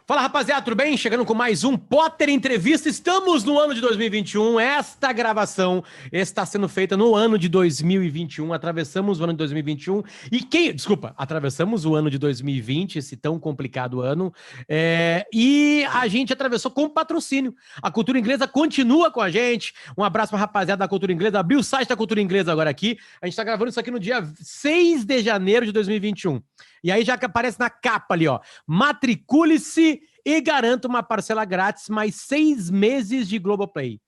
Fala, rapaziada, tudo bem? Chegando com mais um Potter Entrevista. Estamos no ano de 2021. Esta gravação está sendo feita no ano de 2021. Atravessamos o ano de 2021. Atravessamos o ano de 2020, esse tão complicado ano. E a gente atravessou com patrocínio. A Cultura Inglesa continua com a gente. Um abraço para a rapaziada da Cultura Inglesa. Abriu o site da Cultura Inglesa agora aqui. A gente está gravando isso aqui no dia 6 de janeiro de 2021. E aí já que aparece na capa ali, ó. Matricule-se e garanta uma parcela grátis, mais 6 meses de Globoplay.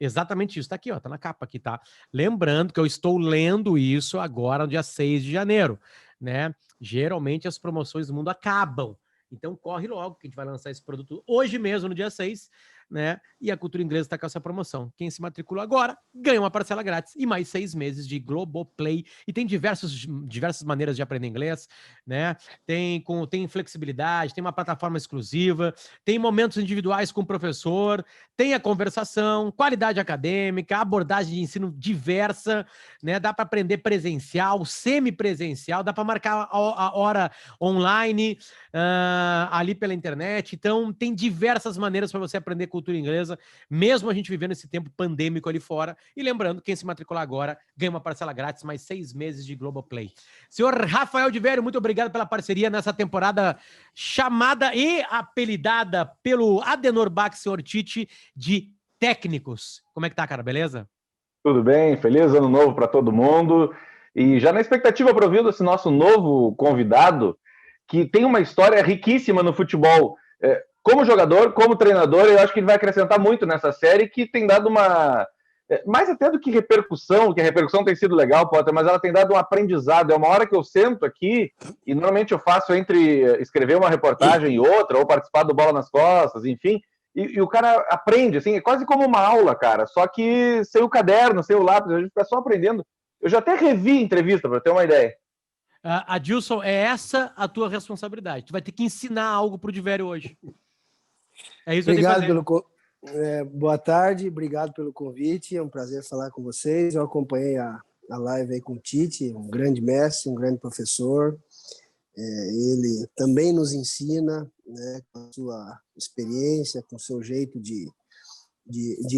Exatamente isso. Tá aqui, ó. Tá na capa aqui, tá? Lembrando que eu estou lendo isso agora no dia 6 de janeiro, né? Geralmente as promoções do mundo acabam. Então corre logo que a gente vai lançar esse produto hoje mesmo, no dia 6, né? E a Cultura Inglesa está com essa promoção. Quem se matricula agora ganha uma parcela grátis e mais 6 meses de Globoplay. E tem diversas maneiras de aprender inglês, né? Tem flexibilidade, tem uma plataforma exclusiva, tem momentos individuais com o professor, tem a conversação, qualidade acadêmica, abordagem de ensino diversa, né? Dá para aprender presencial, semipresencial, dá para marcar a hora online, ali pela internet. Então, tem diversas maneiras para você aprender cultura inglesa, mesmo a gente vivendo esse tempo pandêmico ali fora. E lembrando, quem se matricular agora ganha uma parcela grátis, mais 6 meses de Globoplay. Senhor Rafael de Vério, muito obrigado pela parceria nessa temporada chamada e apelidada pelo Adenor Bach, senhor Tite, de técnicos. Como é que tá, cara? Beleza? Tudo bem, feliz ano novo para todo mundo. E já na expectativa para ouvir esse nosso novo convidado, que tem uma história riquíssima no futebol. Como jogador, como treinador, eu acho que ele vai acrescentar muito nessa série, que tem dado uma... mais até do que repercussão, que a repercussão tem sido legal, Potter, mas ela tem dado um aprendizado. É uma hora que eu sento aqui, e normalmente eu faço entre escrever uma reportagem e outra, ou participar do Bola nas Costas, enfim... E o cara aprende, assim, é quase como uma aula, cara, só que sem o caderno, sem o lápis, a gente fica só aprendendo. Eu já até revi a entrevista, para ter uma ideia. Adilson, é essa a tua responsabilidade. Tu vai ter que ensinar algo pro Divério hoje. É isso que eu tenho que fazer. Boa tarde, obrigado pelo convite, é um prazer falar com vocês. Eu acompanhei a live aí com o Tite, um grande mestre, um grande professor. Ele também nos ensina, né, com a sua experiência, com o seu jeito de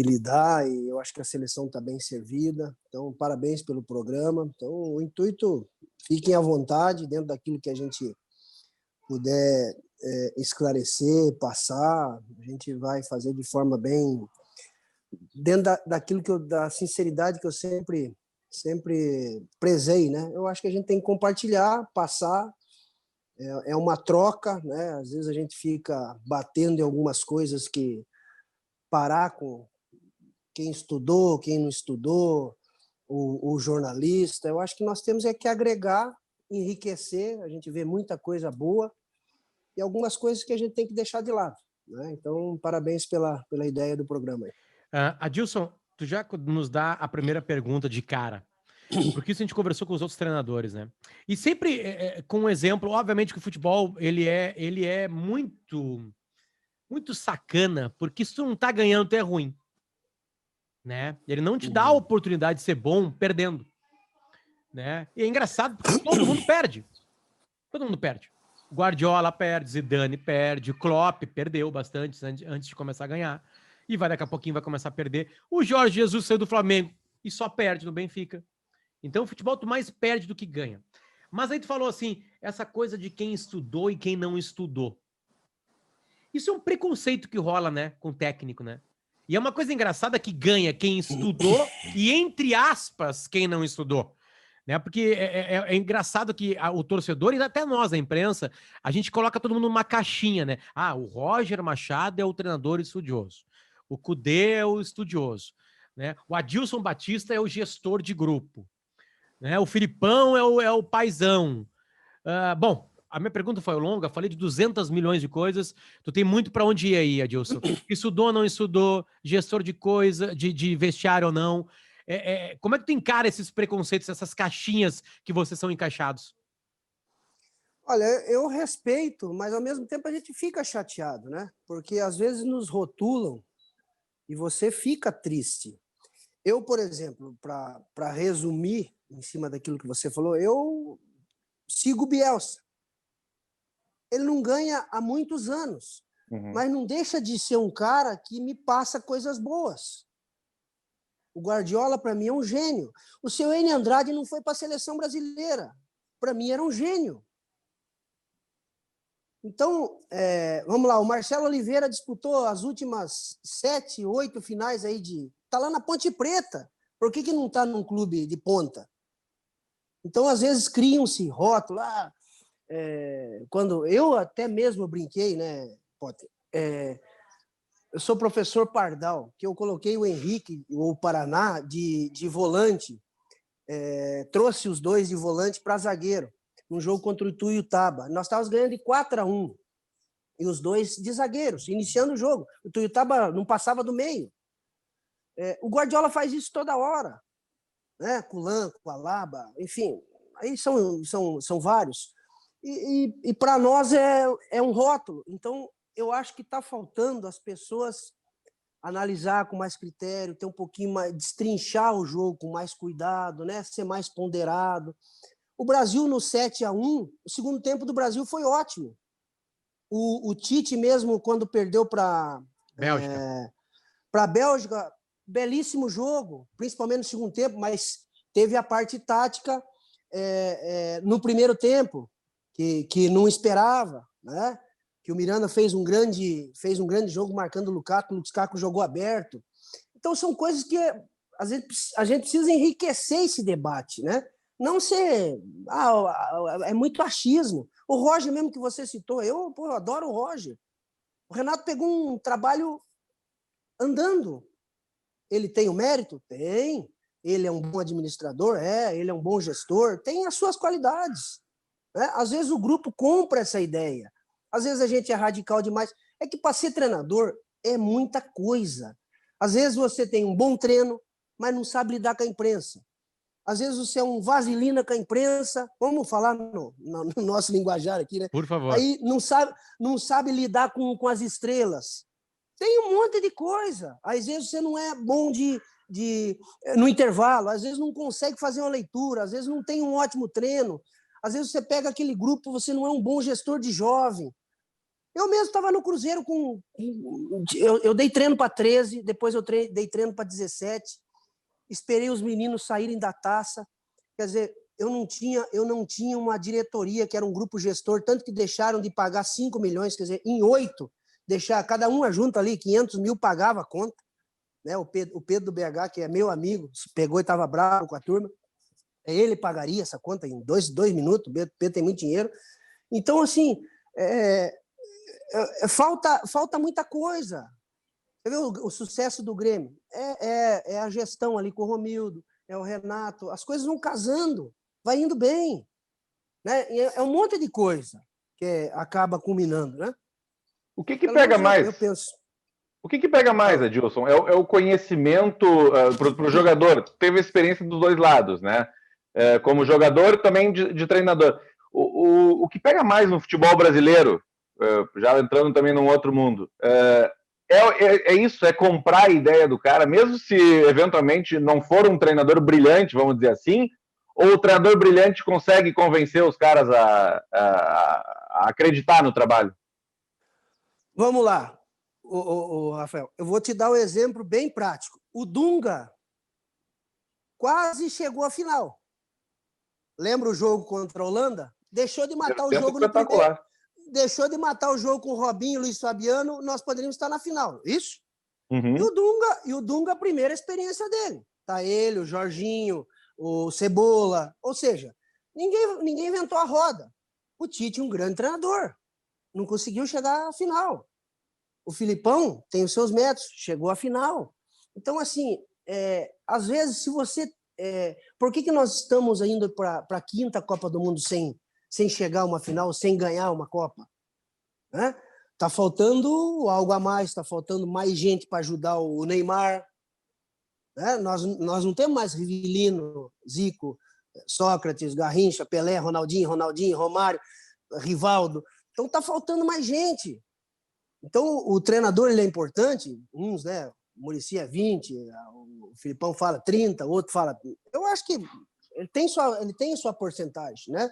lidar, e eu acho que a seleção está bem servida. Então, parabéns pelo programa. Então, o intuito, fiquem à vontade, dentro daquilo que a gente puder esclarecer, passar, a gente vai fazer de forma bem... dentro daquilo da sinceridade que eu sempre prezei, né? Eu acho que a gente tem que compartilhar, passar. É uma troca, né? Às vezes a gente fica batendo em algumas coisas que parar com quem estudou, quem não estudou, o jornalista. Eu acho que nós temos que agregar, enriquecer. A gente vê muita coisa boa e algumas coisas que a gente tem que deixar de lado, né? Então, parabéns pela ideia do programa aí. Adilson, tu já nos dá a primeira pergunta de cara. Porque isso a gente conversou com os outros treinadores, né? E sempre com um exemplo, obviamente que o futebol ele é muito sacana, porque se tu não tá ganhando, tu é ruim, né? Ele não te dá a oportunidade de ser bom perdendo, né? E é engraçado porque todo mundo perde. Todo mundo perde. Guardiola perde, Zidane perde, Klopp perdeu bastante antes de começar a ganhar. E daqui a pouquinho vai começar a perder. O Jorge Jesus saiu do Flamengo e só perde no Benfica. Então, o futebol tu mais perde do que ganha. Mas aí tu falou assim, essa coisa de quem estudou e quem não estudou. Isso é um preconceito que rola, né, com o técnico, né? E é uma coisa engraçada que ganha quem estudou e, entre aspas, quem não estudou. Né? Porque é engraçado que o torcedor e até nós, a imprensa, a gente coloca todo mundo numa caixinha, né? Ah, o Roger Machado é o treinador estudioso. O Kudê é o estudioso. Né? O Adilson Batista é o gestor de grupo. Né? O Filipão é o paizão. Bom, a minha pergunta foi longa, falei de 200 milhões de coisas. Tu tem muito para onde ir aí, Adilson. Estudou ou não estudou? Gestor de coisa, de vestiário ou não? Como é que tu encara esses preconceitos, essas caixinhas que vocês são encaixados? Olha, eu respeito, mas ao mesmo tempo a gente fica chateado, né? Porque às vezes nos rotulam e você fica triste. Eu, por exemplo, para resumir em cima daquilo que você falou, eu sigo o Bielsa. Ele não ganha há muitos anos. mas não deixa de ser um cara que me passa coisas boas. O Guardiola, para mim, é um gênio. O seu Enio Andrade não foi para a seleção brasileira. Para mim, era um gênio. Então, vamos lá, o Marcelo Oliveira disputou as últimas 7, 8 finais aí de... Está lá na Ponte Preta. Por que não está num clube de ponta? Então, às vezes, criam-se rótulos. Quando eu até mesmo brinquei, né, Potter? Eu sou professor Pardal, que eu coloquei o Henrique, o Paraná, de volante. Trouxe os dois de volante para zagueiro, num jogo contra o Ituiutaba. Nós estávamos ganhando de 4-1. E os dois de zagueiros, iniciando o jogo. O Ituiutaba não passava do meio. O Guardiola faz isso toda hora, né? Com o Lan, com o Alaba, enfim, aí são vários. E para nós é um rótulo. Então, eu acho que está faltando as pessoas analisar com mais critério, ter um pouquinho mais, destrinchar o jogo com mais cuidado, né? Ser mais ponderado. O Brasil no 7-1, o segundo tempo do Brasil foi ótimo. O Tite mesmo, quando perdeu para a Bélgica, belíssimo jogo, principalmente no segundo tempo, mas teve a parte tática no primeiro tempo, que não esperava, né? Que o Miranda fez um grande jogo marcando o Lukaku jogou aberto. Então, são coisas que a gente precisa enriquecer esse debate, né? Não ser... é muito achismo. O Roger mesmo que você citou, eu adoro o Roger. O Renato pegou um trabalho andando. Ele tem o mérito? Tem. Ele é um bom administrador? Ele é um bom gestor? Tem as suas qualidades. Né? Às vezes o grupo compra essa ideia. Às vezes a gente é radical demais. É que para ser treinador é muita coisa. Às vezes você tem um bom treino, mas não sabe lidar com a imprensa. Às vezes você é um vaselina com a imprensa, vamos falar no nosso linguajar aqui, né? Por favor. Aí não sabe lidar com as estrelas. Tem um monte de coisa. Às vezes você não é bom no intervalo, às vezes não consegue fazer uma leitura, às vezes não tem um ótimo treino, às vezes você pega aquele grupo, você não é um bom gestor de jovem. Eu mesmo estava no Cruzeiro eu dei treino para 13, depois eu dei treino para 17, esperei os meninos saírem da taça. Quer dizer, eu não tinha uma diretoria, que era um grupo gestor, tanto que deixaram de pagar 5 milhões, quer dizer, em 8, deixar cada uma junto ali, 500 mil pagava a conta. Né? O Pedro do BH, que é meu amigo, pegou e estava bravo com a turma. Ele pagaria essa conta em 2 minutos, o Pedro tem muito dinheiro. Então, assim, falta muita coisa. Você vê o sucesso do Grêmio? É a gestão ali com o Romildo, é o Renato, as coisas vão casando, vai indo bem. Né? É um monte de coisa que acaba culminando, né? O que pega mais? Eu penso. O que pega mais, Adilson? É o conhecimento para o jogador. Teve experiência dos dois lados, né? Como jogador e também de treinador. O que pega mais no futebol brasileiro, já entrando também num outro mundo, é isso, é comprar a ideia do cara, mesmo se eventualmente não for um treinador brilhante, vamos dizer assim, ou o treinador brilhante consegue convencer os caras a acreditar no trabalho? Vamos lá, Rafael. Eu vou te dar um exemplo bem prático. O Dunga quase chegou à final. Lembra o jogo contra a Holanda? Deixou de matar o jogo no primeiro. Deixou de matar o jogo com o Robinho e o Luiz Fabiano, nós poderíamos estar na final. Isso? Uhum. E o Dunga, a primeira experiência dele. Tá ele, o Jorginho, o Cebola. Ou seja, ninguém inventou a roda. O Tite, um grande treinador, não conseguiu chegar à final. O Filipão tem os seus métodos, chegou à final. Então, assim, às vezes, se você... por que nós estamos indo para a 5ª Copa do Mundo sem chegar a uma final, sem ganhar uma Copa? Né? Tá faltando algo a mais, está faltando mais gente para ajudar o Neymar. Né? Nós não temos mais Rivelino, Zico, Sócrates, Garrincha, Pelé, Ronaldinho, Romário, Rivaldo. Então tá faltando mais gente. Então o treinador ele é importante, uns, né? O Muricy é 20, o Filipão fala 30, o outro fala... Eu acho que ele tem sua porcentagem, né?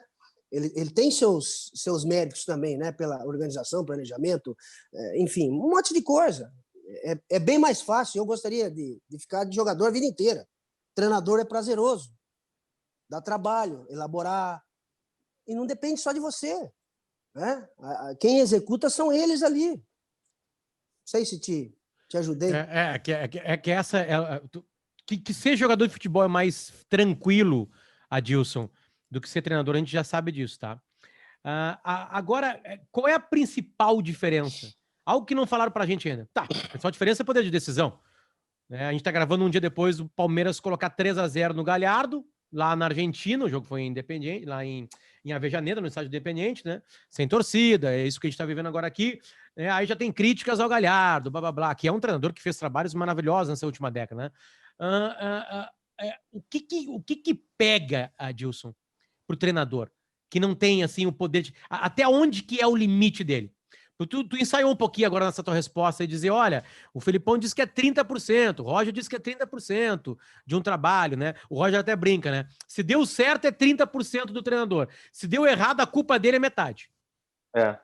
ele tem seus méritos também, né? Pela organização, planejamento, enfim, um monte de coisa. É bem mais fácil. Eu gostaria de ficar de jogador a vida inteira. Treinador é prazeroso, dá trabalho, elaborar, e não depende só de você, né? Quem executa são eles ali. Não sei se te ajudei. Que ser jogador de futebol é mais tranquilo, Adilson, do que ser treinador, a gente já sabe disso, tá? Agora, qual é a principal diferença? Algo que não falaram pra gente ainda. Tá, a principal diferença é poder de decisão. A gente tá gravando um dia depois do Palmeiras colocar 3-0 no Galhardo, lá na Argentina, o jogo foi independente, lá em Avejaneda, no estádio Independiente, né? Sem torcida, é isso que a gente tá vivendo agora aqui. Aí já tem críticas ao Galhardo, blá blá blá, que é um treinador que fez trabalhos maravilhosos nessa última década, né? O que pega, Adilson, pro treinador, que não tem, assim, o poder de... Até onde que é o limite dele? Tu ensaiou um pouquinho agora nessa tua resposta e dizer, olha, o Felipão disse que é 30%, o Roger disse que é 30% de um trabalho, né? O Roger até brinca, né? Se deu certo é 30% do treinador. Se deu errado, a culpa dele é metade.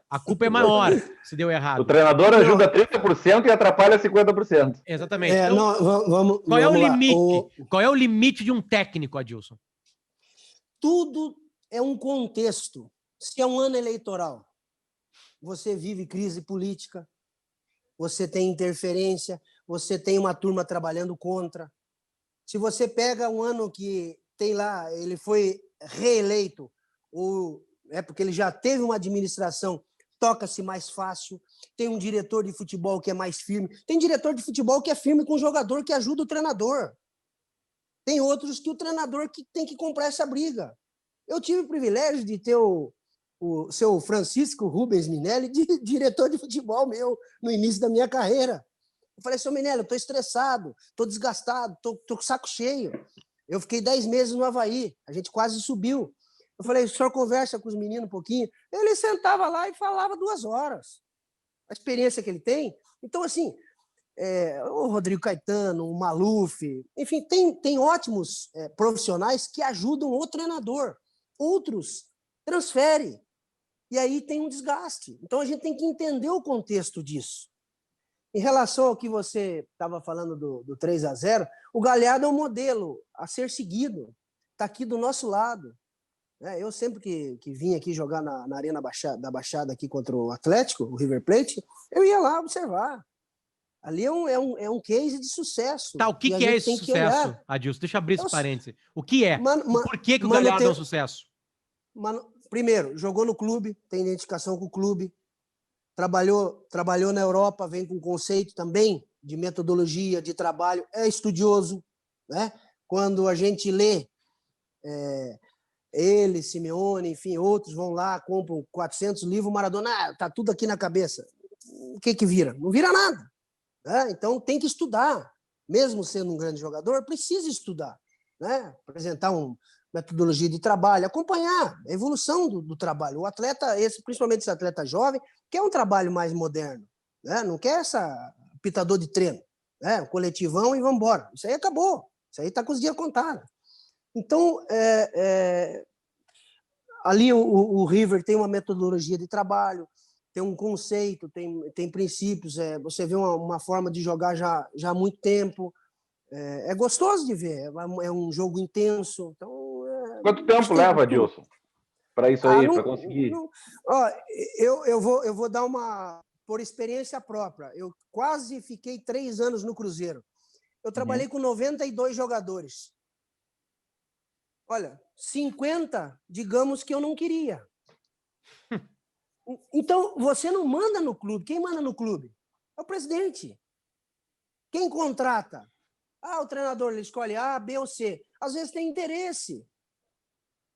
A culpa é maior se deu errado. O treinador ajuda 30% e atrapalha 50%. Exatamente. Então, qual é o limite? Qual é o limite de um técnico, Adilson? Tudo é um contexto. Se é um ano eleitoral, você vive crise política, você tem interferência, você tem uma turma trabalhando contra. Se você pega um ano que tem lá, ele foi reeleito, ou porque ele já teve uma administração, toca-se mais fácil, tem um diretor de futebol que é mais firme, tem diretor de futebol que é firme com o jogador, que ajuda o treinador. Tem outros que o treinador que tem que comprar essa briga. Eu tive o privilégio de ter o seu Francisco Rubens Minelli, diretor de futebol meu, no início da minha carreira. Eu falei, seu Minelli, eu estou estressado, estou desgastado, estou com o saco cheio. Eu fiquei 10 meses no Avaí, a gente quase subiu. Eu falei, o senhor conversa com os meninos um pouquinho? Ele sentava lá e falava 2 horas. A experiência que ele tem. Então, assim, o Rodrigo Caetano, o Maluf, enfim, tem ótimos profissionais que ajudam o treinador. Outros transferem. E aí tem um desgaste. Então, a gente tem que entender o contexto disso. Em relação ao que você estava falando do 3-0, o Galhardo é um modelo a ser seguido. Está aqui do nosso lado. Eu sempre que vim aqui jogar na Arena da Baixada aqui contra o Atlético, o River Plate, eu ia lá observar. Ali é um case de sucesso. Tá, o que é esse sucesso, Adilson? Deixa eu abrir esse parênteses. O que é? Por que o Galhardo é um sucesso? Primeiro, jogou no clube, tem identificação com o clube, trabalhou na Europa, vem com conceito também de metodologia, de trabalho, é estudioso, né? Quando a gente lê ele, Simeone, enfim, outros vão lá, compram 400 livros, Maradona, tá tudo aqui na cabeça. O que vira? Não vira nada. Né? Então tem que estudar. Mesmo sendo um grande jogador, precisa estudar. Né? Apresentar uma metodologia de trabalho, acompanhar a evolução do trabalho. O atleta, principalmente esse atleta jovem, quer um trabalho mais moderno. Né? Não quer essa pitador de treino. Né? Coletivão e vamos embora. Isso aí acabou. Isso aí está com os dias contados. Então, ali o River tem uma metodologia de trabalho, tem um conceito, tem princípios, você vê uma forma de jogar já há muito tempo, é gostoso de ver, é um jogo intenso. Então, quanto tempo leva, Adilson, para isso aí, para conseguir? Eu vou dar por experiência própria, eu quase fiquei 3 anos no Cruzeiro. Eu trabalhei com 92 jogadores. Olha, 50, digamos que eu não queria. Então, você não manda no clube. Quem manda no clube? É o presidente. Quem contrata? O treinador ele escolhe A, B ou C. Às vezes tem interesse.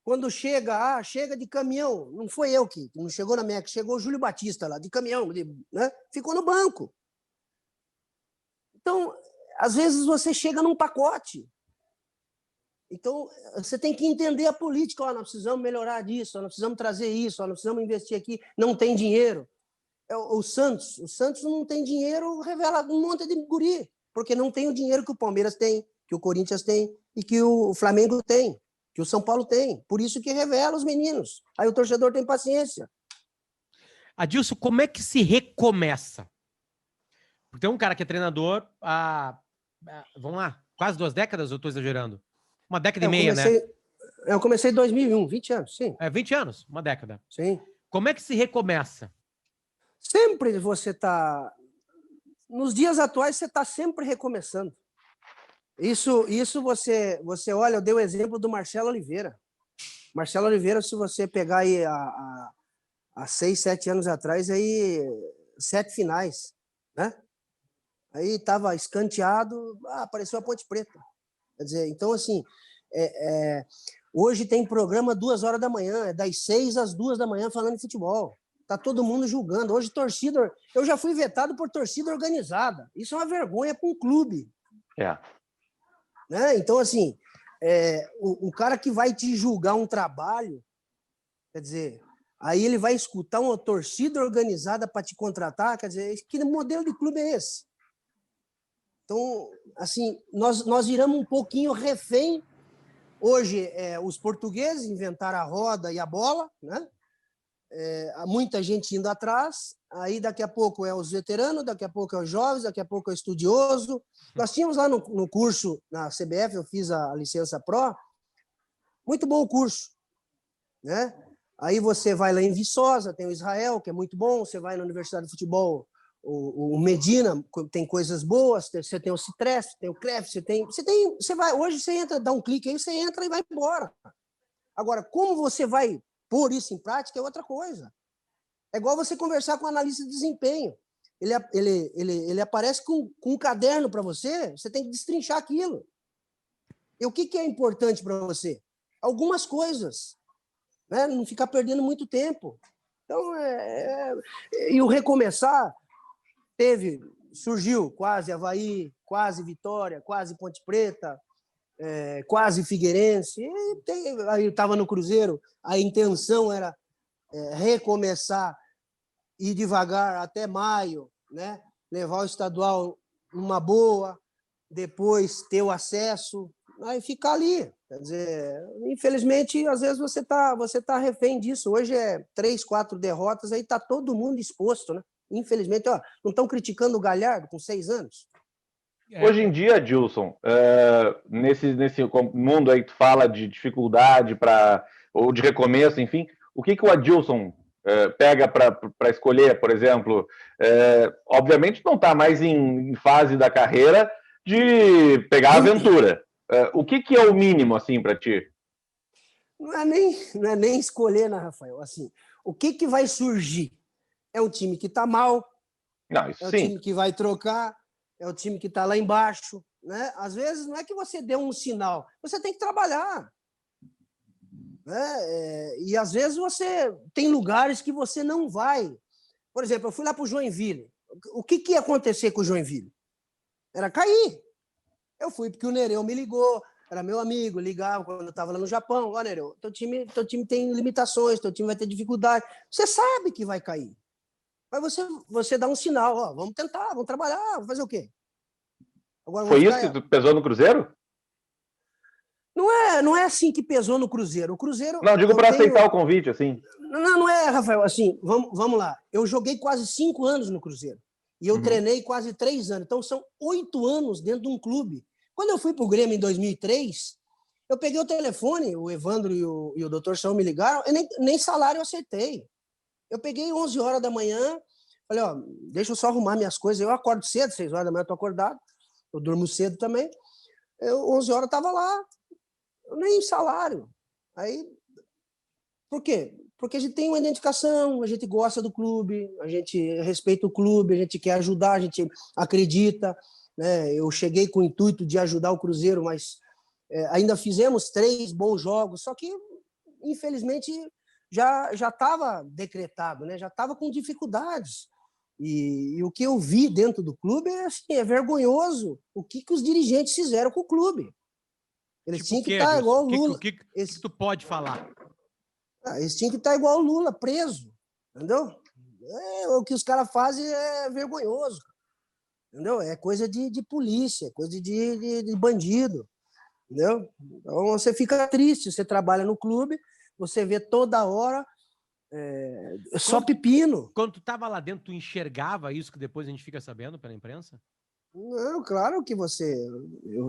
Quando chega de caminhão. Não foi eu que não chegou na minha, que chegou o Júlio Batista lá, de caminhão, né? Ficou no banco. Então, às vezes você chega num pacote. Então, você tem que entender a política. Nós precisamos melhorar disso, nós precisamos trazer isso, nós precisamos investir aqui. Não tem dinheiro. O Santos não tem dinheiro, revela um monte de guri, porque não tem o dinheiro que o Palmeiras tem, que o Corinthians tem e que o Flamengo tem. que o São Paulo tem. Por isso que revela os meninos. Aí o torcedor tem paciência. Adilson, como é que se recomeça? Porque tem um cara que é treinador vamos lá, quase 2 décadas, eu estou exagerando? Uma década e meia, né? Eu comecei em 2001, 20 anos, sim. 20 anos, uma década. Sim. Como é que se recomeça? Sempre você está... Nos dias atuais, você está sempre recomeçando. Isso você olha, eu dei o exemplo do Marcelo Oliveira. Marcelo Oliveira, se você pegar aí há 6, 7 anos atrás, aí 7 finais, né? Aí estava escanteado, apareceu a Ponte Preta. Quer dizer, então, assim, hoje tem programa 2 horas da manhã, é das 6 às 2 da manhã falando de futebol. Tá todo mundo julgando. Hoje, torcida... Eu já fui vetado por torcida organizada. Isso é uma vergonha para um clube. Né? Então, assim, o cara que vai te julgar um trabalho, quer dizer, aí ele vai escutar uma torcida organizada para te contratar, quer dizer, que modelo de clube é esse? Então, assim, nós viramos um pouquinho refém. Hoje, os portugueses inventaram a roda e a bola, né? Há muita gente indo atrás, aí daqui a pouco é os veteranos, daqui a pouco é os jovens, daqui a pouco é o estudioso. Nós tínhamos lá no curso, na CBF, eu fiz a licença Pro, muito bom o curso, né? Aí você vai lá em Viçosa, tem o Israel, que é muito bom, você vai na Universidade de Futebol, o Medina, tem coisas boas, você tem o Citref, tem o CREF, você vai, hoje você entra, dá um clique aí, você entra e vai embora. Agora, como você vai pôr isso em prática é outra coisa. É igual você conversar com um analista de desempenho. Ele aparece com um caderno para você, você tem que destrinchar aquilo. E o que é importante para você? Algumas coisas. Né? Não ficar perdendo muito tempo. Então, e o recomeçar surgiu quase Avaí, quase Vitória, quase Ponte Preta, quase Figueirense. Aí eu estava no Cruzeiro, a intenção era recomeçar, ir devagar até maio, né? Levar o estadual numa boa, depois ter o acesso, aí ficar ali. Quer dizer, infelizmente, às vezes você tá refém disso. Hoje 3, 4 derrotas, aí está todo mundo exposto, né? Infelizmente, não estão criticando o Galhardo com 6 anos. Hoje em dia, Adilson, nesse mundo aí que tu fala de dificuldade ou de recomeço, enfim, o que o Adilson pega para escolher, por exemplo? Obviamente não está mais em fase da carreira de pegar a aventura. O que é o mínimo, assim, para ti? Não é nem escolher, né, Rafael? Assim, o que vai surgir? É um time que está mal, Não, isso é o sim. time que vai trocar, é o time que está lá embaixo, né? Às vezes não é que você dê um sinal, você tem que trabalhar, né? E às vezes você tem lugares que você não vai. Por exemplo, eu fui lá para o Joinville. O que ia acontecer com o Joinville? Era cair. Eu fui porque o Nereu me ligou, era meu amigo, ligava quando eu estava lá no Japão. Ó, Nereu, teu time tem limitações, teu time vai ter dificuldade. Você sabe que vai cair. Mas você dá um sinal, vamos tentar, vamos trabalhar, vamos fazer o quê? Agora, foi isso que pesou no Cruzeiro? Não é assim que pesou no Cruzeiro. O Cruzeiro... Não, digo para aceitar o convite, assim. Não é, Rafael, assim, vamos lá. Eu joguei quase 5 anos no Cruzeiro. E eu treinei quase 3 anos. Então, são 8 anos dentro de um clube. Quando eu fui para o Grêmio em 2003, eu peguei o telefone, o Evandro e o Dr. Saúl me ligaram, nem salário eu aceitei. Eu peguei 11 horas da manhã, falei, deixa eu só arrumar minhas coisas. Eu acordo cedo, 6 horas da manhã eu estou acordado. Eu durmo cedo também. 11 horas eu estava lá, nem salário. Aí, por quê? Porque a gente tem uma identificação, a gente gosta do clube, a gente respeita o clube, a gente quer ajudar, a gente acredita. Né? Eu cheguei com o intuito de ajudar o Cruzeiro, mas ainda fizemos 3 bons jogos, só que, infelizmente, já estava decretado, né? Já estava com dificuldades. E o que eu vi dentro do clube é vergonhoso o que os dirigentes fizeram com o clube. Eles tinham que estar igual o Lula. O que tu pode falar? Eles tinham que estar igual o Lula, preso. Entendeu? O que os caras fazem é vergonhoso. Entendeu? É coisa de polícia, coisa de bandido. entendeu? Então você fica triste, você trabalha no clube, você vê toda hora só pepino. Quando tu tava lá dentro, tu enxergava isso que depois a gente fica sabendo pela imprensa? Não, claro que você...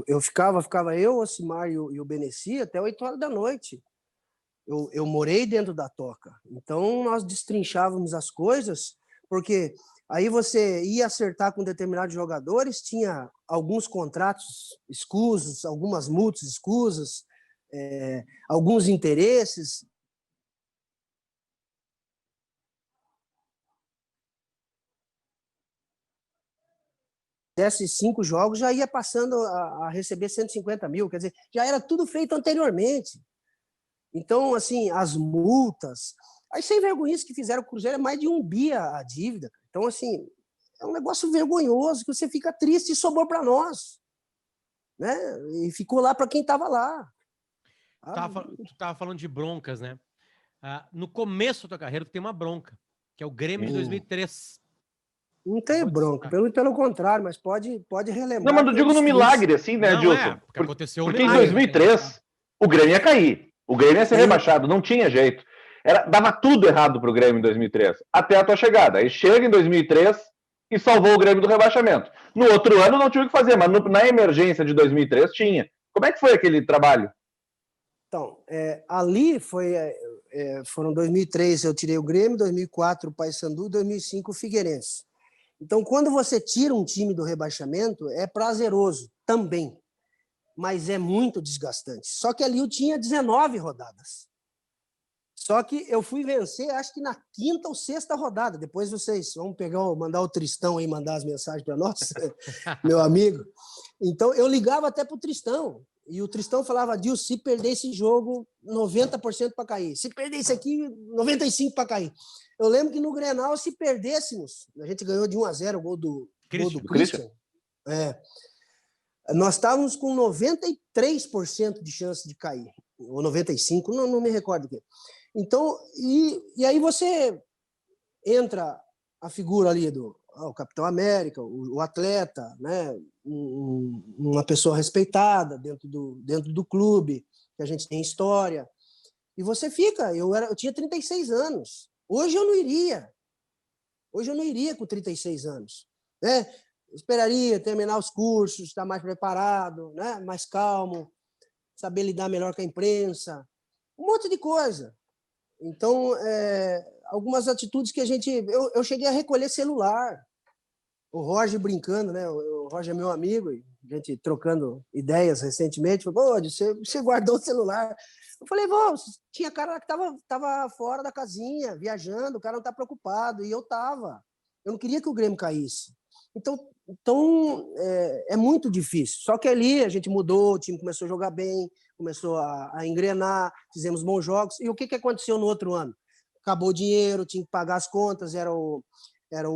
Eu ficava eu, o Ocimar e o Beneci até 8 horas da noite. Eu morei dentro da toca. Então, nós destrinchávamos as coisas, porque aí você ia acertar com determinados jogadores, tinha alguns contratos escusos, algumas multas escusas, alguns interesses. Desses 5 jogos, já ia passando a receber 150 mil. Quer dizer, já era tudo feito anteriormente. Então, assim, as multas... Aí, sem vergonhice que fizeram o Cruzeiro, é mais de 1 bi a dívida. Então, assim, é um negócio vergonhoso, que você fica triste e sobrou para nós. Né? E ficou lá para quem estava lá. Tu tava falando de broncas, né? No começo da tua carreira, tu tem uma bronca, que é o Grêmio de 2003. Não tem bronca, pelo contrário, mas pode relembrar. Não, mas eu digo no milagre, assim, né, Edilson? Porque aconteceu um porque milagre. Em 2003, o Grêmio ia cair. O Grêmio ia ser rebaixado, não tinha jeito. Dava tudo errado pro Grêmio em 2003, até a tua chegada. Aí chega em 2003 e salvou o Grêmio do rebaixamento. No outro ano não tinha o que fazer, mas na emergência de 2003 tinha. Como é que foi aquele trabalho? Então, ali foram 2003 eu tirei o Grêmio, 2004 o Paysandu, 2005 o Figueirense. Então, quando você tira um time do rebaixamento, é prazeroso também, mas é muito desgastante. Só que ali eu tinha 19 rodadas. Só que eu fui vencer, acho que na 5ª ou 6ª rodada. Depois vocês vão mandar o Tristão aí, mandar as mensagens para nós, meu amigo. Então, eu ligava até para o Tristão. E o Tristão falava, Dilson, se perder esse jogo, 90% para cair. Se perder esse aqui, 95% para cair. Eu lembro que no Grenal, se perdêssemos, a gente ganhou de 1-0 o gol do Christian. Nós estávamos com 93% de chance de cair. Ou 95%, não me recordo o quê. Então, e aí você entra a figura ali do o Capitão América, o atleta, né? Uma pessoa respeitada dentro do clube, que a gente tem história. E você fica, eu tinha 36 anos. Hoje eu não iria. Hoje eu não iria com 36 anos. Né? Eu esperaria terminar os cursos, estar mais preparado, né? Mais calmo, saber lidar melhor com a imprensa, um monte de coisa. Então, algumas atitudes que eu cheguei a recolher celular. O Roger brincando, né? O Roger é meu amigo, a gente trocando ideias recentemente, falou, você guardou o celular. Eu falei, tinha cara que tava fora da casinha, viajando, o cara não tá preocupado, e eu tava. Eu não queria que o Grêmio caísse. Então é muito difícil. Só que ali a gente mudou, o time começou a jogar bem, começou a engrenar, fizemos bons jogos. E o que aconteceu no outro ano? Acabou o dinheiro, tinha que pagar as contas, era o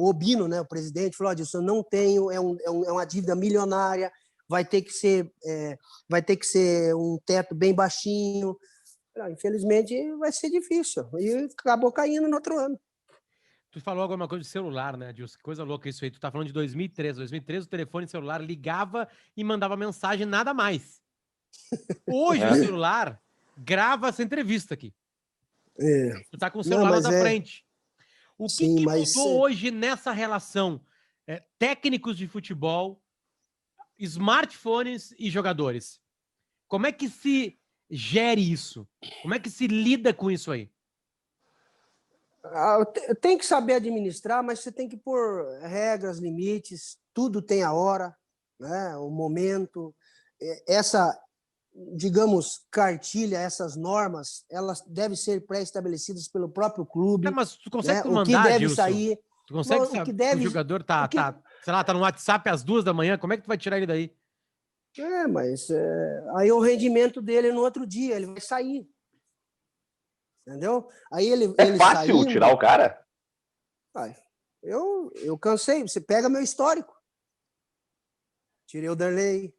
Obino, né, o presidente, falou, Adilson, não tenho, é uma dívida milionária, vai ter que ser um teto bem baixinho. Infelizmente, vai ser difícil. E acabou caindo no outro ano. Tu falou alguma coisa de celular, né, Adilson? Que coisa louca isso aí. Tu tá falando de 2003. 2003, o telefone celular ligava e mandava mensagem, nada mais. Hoje o celular grava essa entrevista aqui. Tu tá com o celular lá da frente. O que mudou hoje nessa relação? Técnicos de futebol, smartphones e jogadores. Como é que se gere isso? Como é que se lida com isso aí? Tem que saber administrar, mas você tem que pôr regras, limites, tudo tem a hora, né? O momento. Essa, digamos, cartilha, essas normas, elas devem ser pré-estabelecidas pelo próprio clube. Mas tu consegue né? O que deve sair. Tu consegue saber o jogador sei lá, tá no WhatsApp às 2 da manhã, como é que tu vai tirar ele daí? Mas aí o rendimento dele no outro dia, ele vai sair. Entendeu? Aí ele fácil saindo, tirar o cara? Eu cansei. Você pega meu histórico. Tirei o Darley.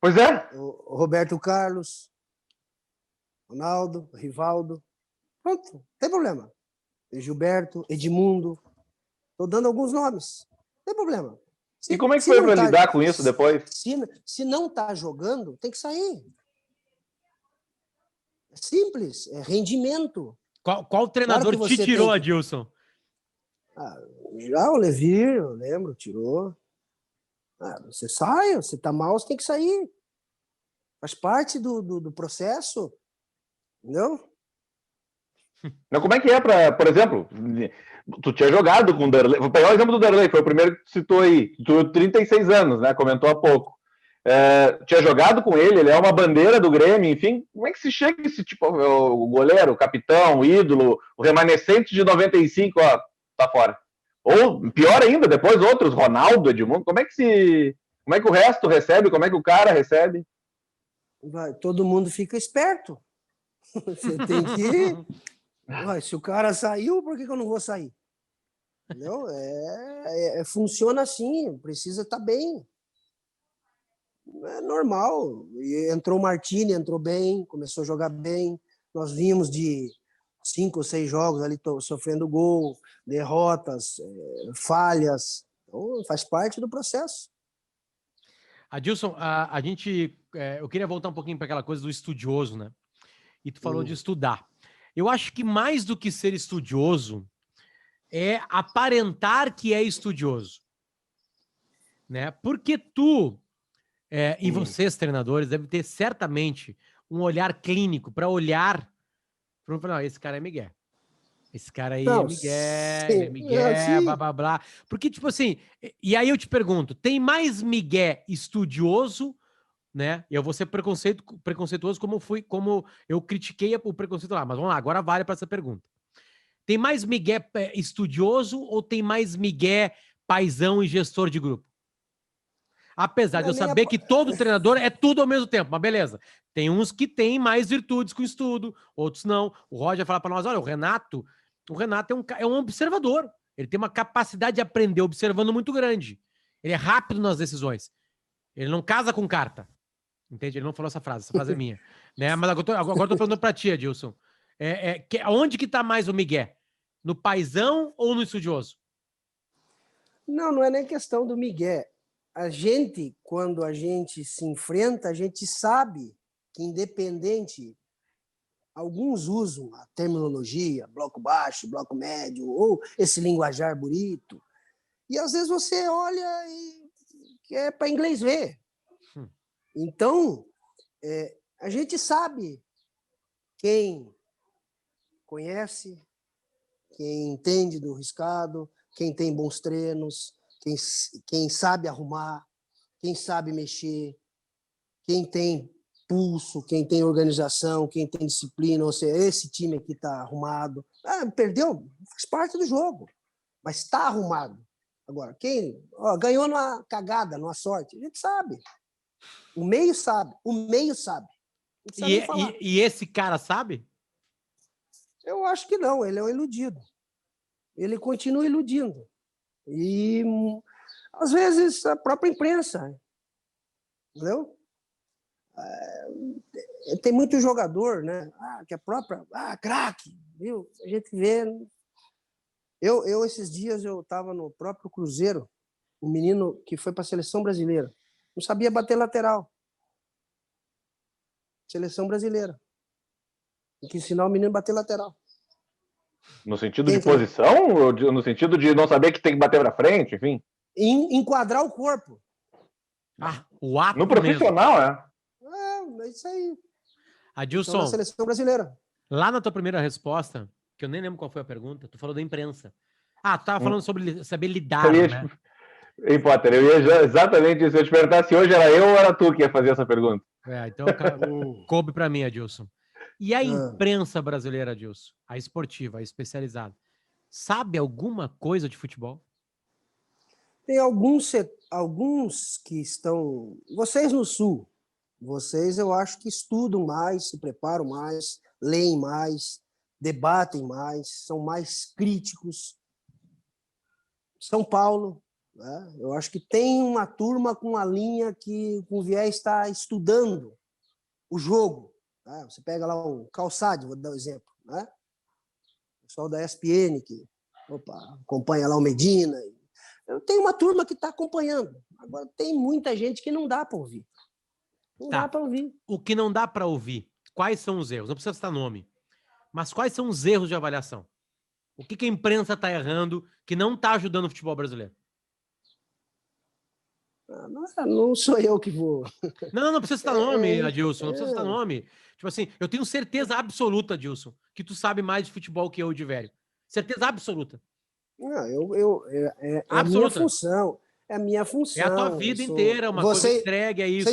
Pois é. O Roberto Carlos. Ronaldo, Rivaldo. Pronto, não tem problema. Gilberto, Edmundo. Estou dando alguns nomes. Não tem problema. E como é que foi para lidar com isso depois? Se não está jogando, tem que sair. É simples, é rendimento. Qual treinador Claro te que tirou, tem Adilson? Já o Levir, eu lembro, tirou. Você sai, você tá mal, você tem que sair. Faz parte do processo, entendeu? Não, como é que é por exemplo, tu tinha jogado com o Derlei, vou pegar o exemplo do Derlei, foi o primeiro que tu citou aí, tu 36 anos, né, comentou há pouco. Tinha jogado com ele é uma bandeira do Grêmio, enfim, como é que se chega esse tipo, o goleiro, o capitão, o ídolo, o remanescente de 95, ó, tá fora. Ou, pior ainda, depois outros, Ronaldo, Edmundo, como é que o resto recebe, como é que o cara recebe? Todo mundo fica esperto. Você tem que... se o cara saiu, por que eu não vou sair? Entendeu? Funciona assim, precisa estar bem. É normal. E entrou o Martini, entrou bem, começou a jogar bem. Nós vimos de 5 ou 6 jogos ali sofrendo gol, derrotas, falhas. Então, faz parte do processo. Adilson, eu queria voltar um pouquinho para aquela coisa do estudioso, né? E tu falou de estudar. Eu acho que mais do que ser estudioso é aparentar que é estudioso, né? Porque tu e vocês, treinadores, devem ter certamente um olhar clínico para olhar para falar, esse cara é Miguel. Esse cara aí é Miguel, ele é Miguel, blá, blá, blá. Porque, tipo assim, e aí eu te pergunto, tem mais Miguel estudioso, né? E eu vou ser preconceituoso como eu critiquei o preconceito lá, mas vamos lá, agora vale para essa pergunta. Tem mais Miguel estudioso ou tem mais Miguel paizão e gestor de grupo? Apesar de eu saber que todo treinador é tudo ao mesmo tempo, mas beleza. Tem uns que têm mais virtudes com estudo, outros não. O Roger fala para nós, olha, o Renato é um observador. Ele tem uma capacidade de aprender observando muito grande. Ele é rápido nas decisões. Ele não casa com carta. Entende? Ele não falou essa frase é minha. Né? Mas agora eu tô perguntando para ti, Adilson. Onde que tá mais o Miguel? No paizão ou no estudioso? Não é nem questão do Miguel. A gente, quando a gente se enfrenta, a gente sabe que independente, alguns usam a terminologia, bloco baixo, bloco médio, ou esse linguajar bonito, e às vezes você olha e é para inglês ver. Então, a gente sabe quem conhece, quem entende do riscado, quem tem bons treinos, quem sabe arrumar, quem sabe mexer, quem tem pulso, quem tem organização, quem tem disciplina, ou seja, esse time aqui está arrumado. Perdeu, faz parte do jogo, mas está arrumado. Agora, quem ganhou numa cagada, numa sorte, a gente sabe. O meio sabe. E esse cara sabe? Eu acho que não, ele é um iludido. Ele continua iludindo. E, às vezes, a própria imprensa, entendeu? Tem muito jogador, né? Que a própria... craque, viu? A gente vê... Eu esses dias, eu estava no próprio Cruzeiro, um menino que foi para a seleção brasileira. Não sabia bater lateral. Seleção brasileira. Tem que ensinar o menino a bater lateral. No sentido de posição? Ou no sentido de não saber que tem que bater para frente, enfim? Enquadrar o corpo. O ato no profissional, mesmo. É isso aí. Adilson, na seleção brasileira. Lá na tua primeira resposta, que eu nem lembro qual foi a pergunta, tu falou da imprensa. Tu tava falando sobre saber lidar, né? Ei, Potter, eu ia exatamente isso. Eu te perguntar se hoje era eu ou era tu que ia fazer essa pergunta. Então coube para mim, Adilson. E a imprensa brasileira, Adilson, a esportiva, a especializada, sabe alguma coisa de futebol? Tem alguns que estão... Vocês no Sul, eu acho que estudam mais, se preparam mais, leem mais, debatem mais, são mais críticos. São Paulo, né? Eu acho que tem uma turma com uma linha que o viés está estudando o jogo. Né? Você pega lá o Calçade, vou dar um exemplo, né? O pessoal da ESPN que acompanha lá o Medina. Eu tenho uma turma que está acompanhando. Agora, tem muita gente que não dá para ouvir. Não dá para ouvir. O que não dá para ouvir, quais são os erros? Não precisa citar nome. Mas quais são os erros de avaliação? O que a imprensa está errando que não está ajudando o futebol brasileiro? Não sou eu que vou. Não precisa citar nome, Adilson. Não precisa citar nome. Tipo assim, eu tenho certeza absoluta, Adilson, que tu sabe mais de futebol que eu e de velho. Certeza absoluta. Não, é a minha função. É a minha função. É a tua vida inteira, uma coisa entregue a isso.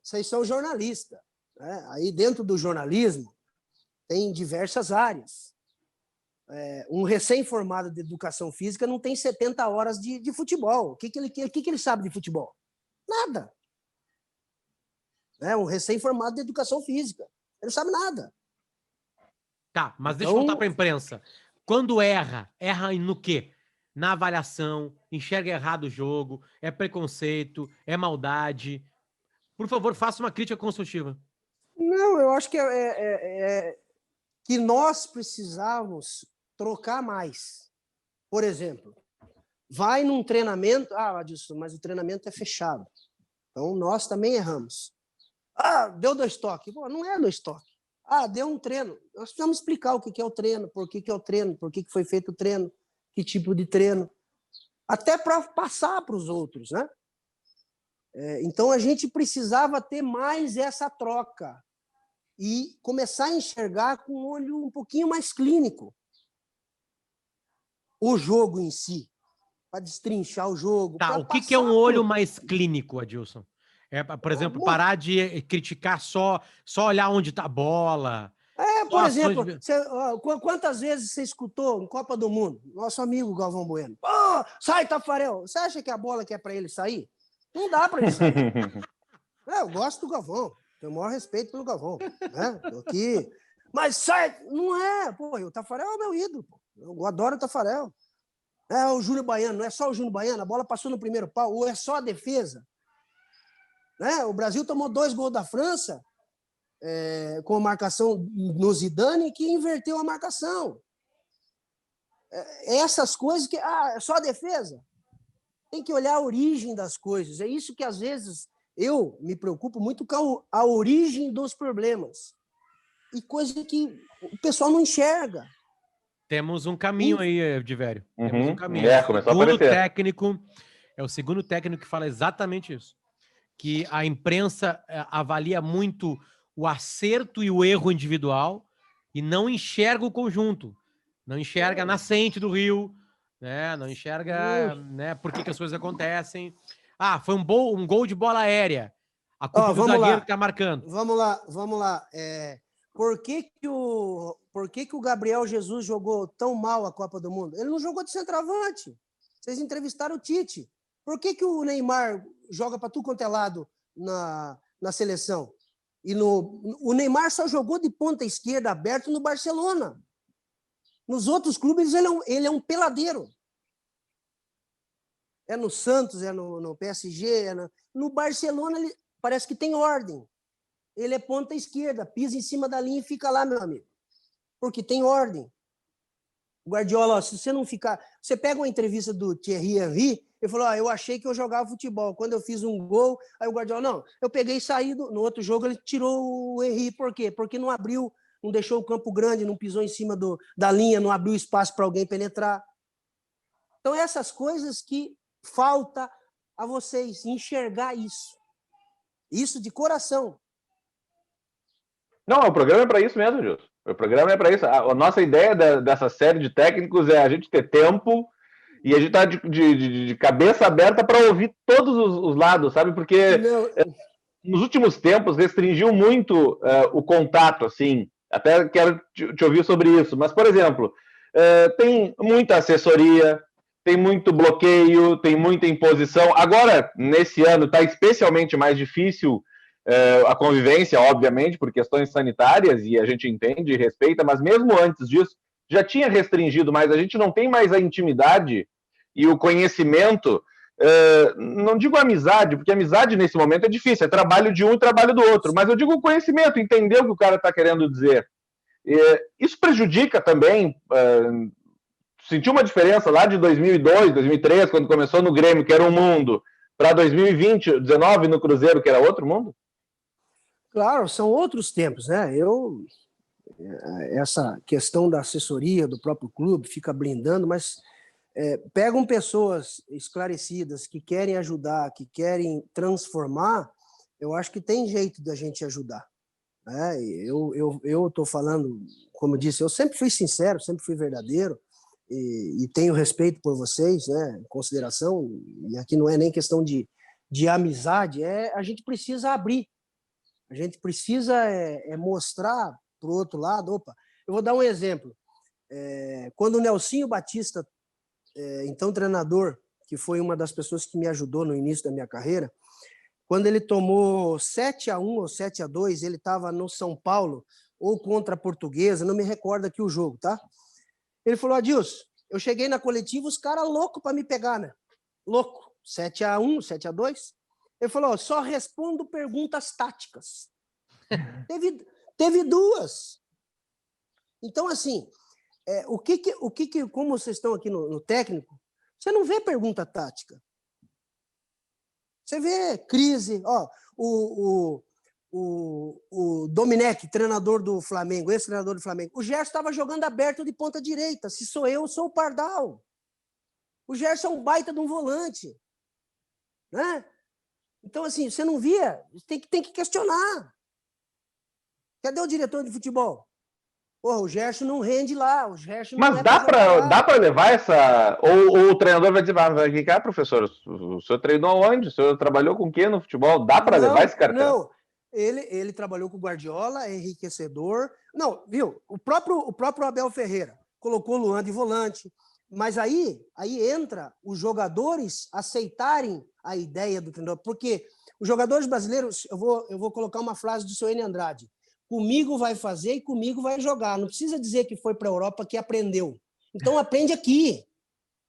Vocês são jornalistas. Né? Aí dentro do jornalismo tem diversas áreas. Um recém-formado de educação física não tem 70 horas de futebol. O que ele sabe de futebol? Nada. Um recém-formado de educação física. Ele não sabe nada. Tá, mas deixa eu voltar para a imprensa. Quando erra no quê? Na avaliação, enxerga errado o jogo, é preconceito, é maldade. Por favor, faça uma crítica construtiva. Não, eu acho que que nós precisávamos trocar mais. Por exemplo, vai num treinamento... Adilson, mas o treinamento é fechado. Então, nós também erramos. Deu 2 toques. Não é 2 toques. Deu um treino. Nós precisamos explicar o que é o treino, por que é o treino, por que foi feito o treino, que tipo de treino. Até para passar para os outros, né? Então, a gente precisava ter mais essa troca e começar a enxergar com um olho um pouquinho mais clínico o jogo em si, para destrinchar o jogo. Tá, o que é um olho mais clínico, Adilson? Por exemplo, parar de criticar só olhar onde está a bola. Por exemplo, quantas vezes você escutou em Copa do Mundo, nosso amigo Galvão Bueno? Sai, Tafarel! Você acha que a bola que é para ele sair? Não dá para ele sair. Eu gosto do Galvão, tenho o maior respeito pelo Galvão. Né? Tô aqui. Mas sai! Não é! O Tafarel é o meu ídolo. Eu adoro o Tafarel. O Júnior Baiano, não é só o Júnior Baiano, a bola passou no primeiro pau, ou é só a defesa. Né? O Brasil tomou 2 gols da França com a marcação no Zidane que inverteu a marcação. Essas coisas que... é só a defesa? Tem que olhar a origem das coisas. É isso que, às vezes, eu me preocupo muito com a origem dos problemas. E coisa que o pessoal não enxerga. Temos um caminho aí, Divério. Temos um caminho. Começou a aparecer. É o segundo técnico que fala exatamente isso. Que a imprensa avalia muito o acerto e o erro individual e não enxerga o conjunto. Não enxerga a nascente do rio, né? Não enxerga por que as coisas acontecem. Foi um gol de bola aérea. A culpa do zagueiro que está marcando. Vamos lá. Por que o Gabriel Jesus jogou tão mal a Copa do Mundo? Ele não jogou de centroavante. Vocês entrevistaram o Tite. Por que o Neymar joga para tudo quanto é lado na seleção? O Neymar só jogou de ponta esquerda aberto no Barcelona. Nos outros clubes ele é um peladeiro. É no Santos, é no PSG, no Barcelona ele parece que tem ordem. Ele é ponta esquerda, pisa em cima da linha e fica lá, meu amigo. Porque tem ordem. O Guardiola, se você não ficar... Você pega uma entrevista do Thierry Henry, ele falou, eu achei que eu jogava futebol. Quando eu fiz um gol, aí o Guardiola, não, eu peguei e saí. No outro jogo ele tirou o Henry. Por quê? Porque não abriu, não deixou o campo grande, não pisou em cima da linha, não abriu espaço para alguém penetrar. Então, essas coisas que falta a vocês enxergar isso. Isso de coração. Não, o programa é para isso mesmo, Gilson. O programa é para isso. A nossa ideia dessa série de técnicos é a gente ter tempo e a gente tá de cabeça aberta para ouvir todos os lados, sabe? Porque nos últimos tempos restringiu muito o contato, assim. Até quero te ouvir sobre isso. Mas, por exemplo, tem muita assessoria, tem muito bloqueio, tem muita imposição. Agora, nesse ano, está especialmente mais difícil a convivência, obviamente, por questões sanitárias, e a gente entende e respeita, mas mesmo antes disso, já tinha restringido mais. A gente não tem mais a intimidade e o conhecimento, não digo amizade, porque amizade nesse momento é difícil, é trabalho de um e trabalho do outro, mas eu digo o conhecimento, entender o que o cara está querendo dizer. Isso prejudica também... Sentiu uma diferença lá de 2002, 2003, quando começou no Grêmio, que era um mundo, para 2020, 19 no Cruzeiro, que era outro mundo? Claro, são outros tempos, né? Essa questão da assessoria do próprio clube fica blindando, mas pegam pessoas esclarecidas que querem ajudar, que querem transformar, eu acho que tem jeito da gente ajudar. Né? Eu estou falando, como eu disse, eu sempre fui sincero, sempre fui verdadeiro e tenho respeito por vocês, né? Consideração, e aqui não é nem questão de amizade, a gente precisa abrir, a gente precisa mostrar para o outro lado. Opa, eu vou dar um exemplo. Quando o Nelsinho Batista, então treinador, que foi uma das pessoas que me ajudou no início da minha carreira, quando ele tomou 7-1 ou 7-2, ele estava no São Paulo, ou contra a Portuguesa, não me recordo aqui o jogo, tá? Ele falou, Adilson, eu cheguei na coletiva, os caras loucos para me pegar, né? Louco. 7-1, 7-2. Ele falou, só respondo perguntas táticas. Teve duas. Então, assim, como vocês estão aqui no técnico, você não vê pergunta tática. Você vê crise. Ó, o Domenech, treinador do Flamengo, ex-treinador do Flamengo, o Gerson estava jogando aberto de ponta direita. Se sou eu sou o Pardal. O Gerson é um baita de um volante. Né? Então, assim, você não via, tem que questionar. Cadê o diretor de futebol? Porra, o Gerson não rende lá, o Gerson não Mas dá para levar essa... Ou o treinador vai dizer, vem cá, professor, o senhor treinou onde? O senhor trabalhou com o quê no futebol? Dá para levar esse cartão? Não, ele trabalhou com o Guardiola, é enriquecedor. Não, viu? O próprio Abel Ferreira colocou o Luan de volante. Mas aí entra os jogadores aceitarem a ideia do treinador. Porque os jogadores brasileiros, eu vou colocar uma frase do Soene Andrade, comigo vai fazer e comigo vai jogar. Não precisa dizer que foi para a Europa que aprendeu. Então aprende aqui.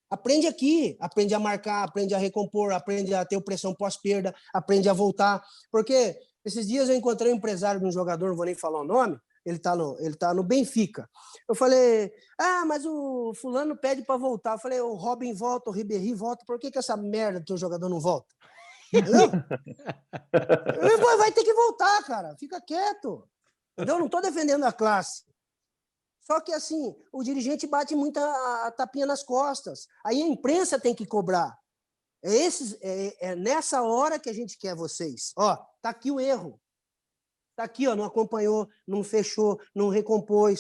Aprende aqui. Aprende a marcar, aprende a recompor, aprende a ter pressão pós-perda, aprende a voltar. Porque esses dias eu encontrei um empresário de um jogador, não vou nem falar o nome, ele tá no Benfica. Eu falei, mas o fulano pede para voltar. Eu falei, o Robin volta, o Ribéry volta, por que essa merda do teu jogador não volta? Entendeu? Vai ter que voltar, cara. Fica quieto. Entendeu? Não estou defendendo a classe. Só que, assim, o dirigente bate muita tapinha nas costas. Aí a imprensa tem que cobrar. É nessa hora que a gente quer vocês. Ó, tá aqui o erro. Tá aqui, ó, não acompanhou, não fechou, não recompôs,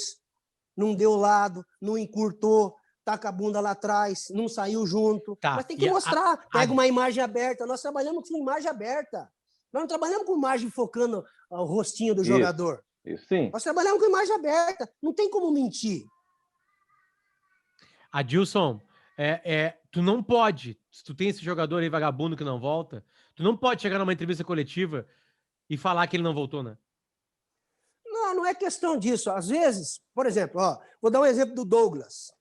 não deu lado, não encurtou, tá com a bunda lá atrás, não saiu junto. Tá. Mas tem que mostrar. Pega uma imagem aberta. Nós trabalhamos com imagem aberta. Nós não trabalhamos com imagem focando o rostinho do jogador. Isso sim. Nós trabalhamos com imagem aberta. Não tem como mentir. Adilson, tu não pode, se tu tem esse jogador aí vagabundo que não volta, tu não pode chegar numa entrevista coletiva e falar que ele não voltou, né? Não é questão disso. Às vezes, por exemplo, vou dar um exemplo do Douglas,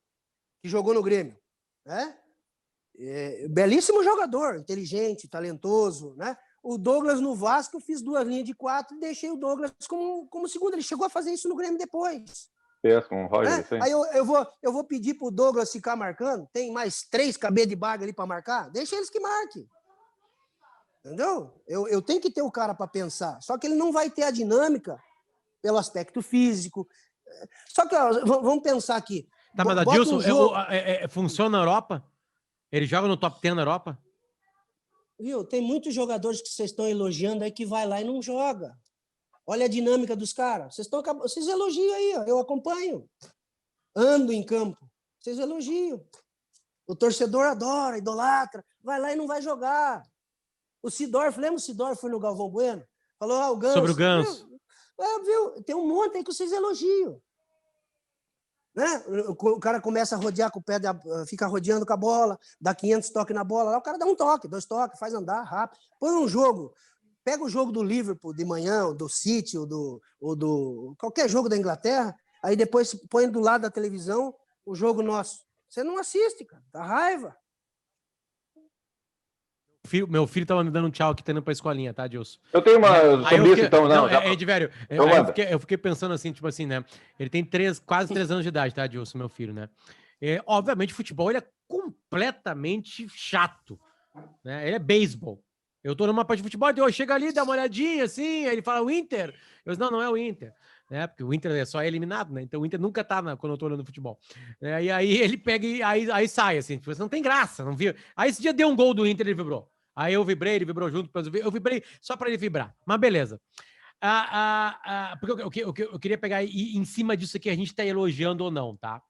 que jogou no Grêmio. Né? Belíssimo jogador, inteligente, talentoso. Né? O Douglas no Vasco, eu fiz 2 linhas de 4 e deixei o Douglas como segundo. Ele chegou a fazer isso no Grêmio depois. Com o Roger, né? Aí eu vou pedir pro Douglas ficar marcando. Tem mais 3 cabeças de baga ali para marcar. Deixa eles que marquem. Entendeu? Eu tenho que ter o cara para pensar. Só que ele não vai ter a dinâmica pelo aspecto físico. Só que, vamos pensar aqui. Tá, mas Adilson, funciona na Europa? Ele joga no top 10 na Europa? Viu? Tem muitos jogadores que vocês estão elogiando aí que vai lá e não joga. Olha a dinâmica dos caras. Vocês elogiam aí, ó, eu acompanho. Ando em campo. Vocês elogiam. O torcedor adora, idolatra. Vai lá e não vai jogar. O Sidorf, lembra o Sidorf foi no Galvão Bueno? Falou, o Ganso. Sobre o Ganso. Viu? Tem um monte aí que vocês elogiam. Né? O cara começa a rodear com o pé, fica rodeando com a bola, dá 500 toques na bola, lá o cara dá 1 toque, 2 toques, faz andar rápido. Põe um jogo, pega o jogo do Liverpool de manhã, ou do City, ou do qualquer jogo da Inglaterra, aí depois põe do lado da televisão o jogo nosso. Você não assiste, cara, dá raiva. Meu filho tava me dando um tchau aqui, tá indo pra escolinha, tá, Adilson? Eu tenho uma sobre isso, então. Eu fiquei pensando assim, tipo assim, né? Ele tem quase 3 anos de idade, tá, Adilson, meu filho, né? Obviamente, futebol, ele é completamente chato, né? Ele é beisebol. Eu tô numa partida de futebol, eu chego ali, dá uma olhadinha, assim, aí ele fala o Inter. Eu disse, não é o Inter. Né? Porque o Inter é só eliminado, né? Então o Inter nunca tá quando eu tô olhando futebol. E aí ele pega e aí sai, assim, tipo, não tem graça, não viu? Aí esse dia deu um gol do Inter, ele vibrou. Aí eu vibrei, ele vibrou junto, eu vibrei só pra ele vibrar. Mas beleza. Porque eu queria pegar em cima disso aqui, a gente tá elogiando ou não, tá?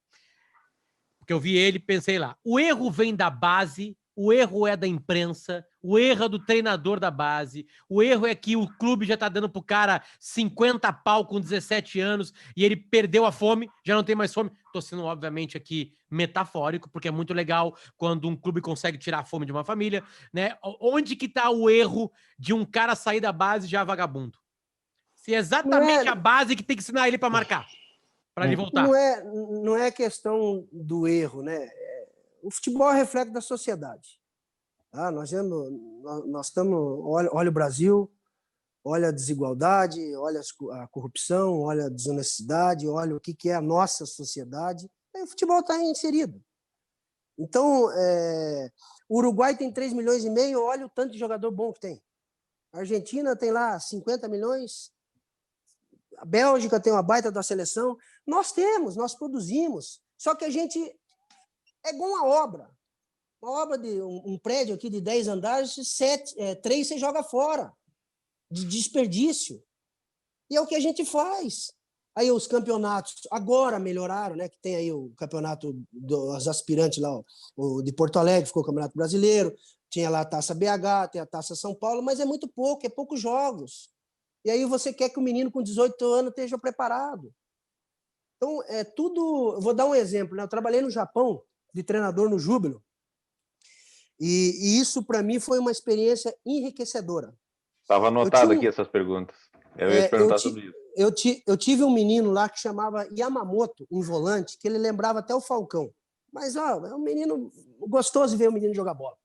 Porque eu vi ele e pensei lá, o erro vem da base, o erro é da imprensa, o erro é do treinador da base, o erro é que o clube já tá dando pro cara 50 pau com 17 anos e ele perdeu a fome, já não tem mais fome. Tô sendo, obviamente, aqui metafórico, porque é muito legal quando um clube consegue tirar a fome de uma família, né? Onde que tá o erro de um cara sair da base já vagabundo? Se é exatamente a base que tem que ensinar ele para marcar, para ele voltar. Não é questão do erro, né? O futebol é reflexo da sociedade. Tá? Nós estamos. Olha o Brasil, olha a desigualdade, olha a corrupção, olha a desonestidade, olha o que é a nossa sociedade. Aí o futebol está inserido. Então, o Uruguai tem 3,5 milhões, olha o tanto de jogador bom que tem. A Argentina tem lá 50 milhões. A Bélgica tem uma baita da seleção. Nós produzimos. Só que a gente é igual uma obra. Uma obra de um prédio aqui de 10 andares, 3 você joga fora, de desperdício. E é o que a gente faz. Aí os campeonatos agora melhoraram, né? Que tem aí o campeonato dos aspirantes lá, o de Porto Alegre, ficou o Campeonato Brasileiro, tinha lá a Taça BH, tem a Taça São Paulo, mas é muito pouco, é poucos jogos. E aí você quer que o menino com 18 anos esteja preparado. Então, é tudo... Vou dar um exemplo, né? Eu trabalhei no Japão, de treinador no Júbilo, e isso, para mim, foi uma experiência enriquecedora. Estava anotado aqui essas perguntas. Eu ia te perguntar sobre isso. Eu tive um menino lá que chamava Yamamoto, um volante, que ele lembrava até o Falcão. Mas, é um menino gostoso de ver um menino jogar bola.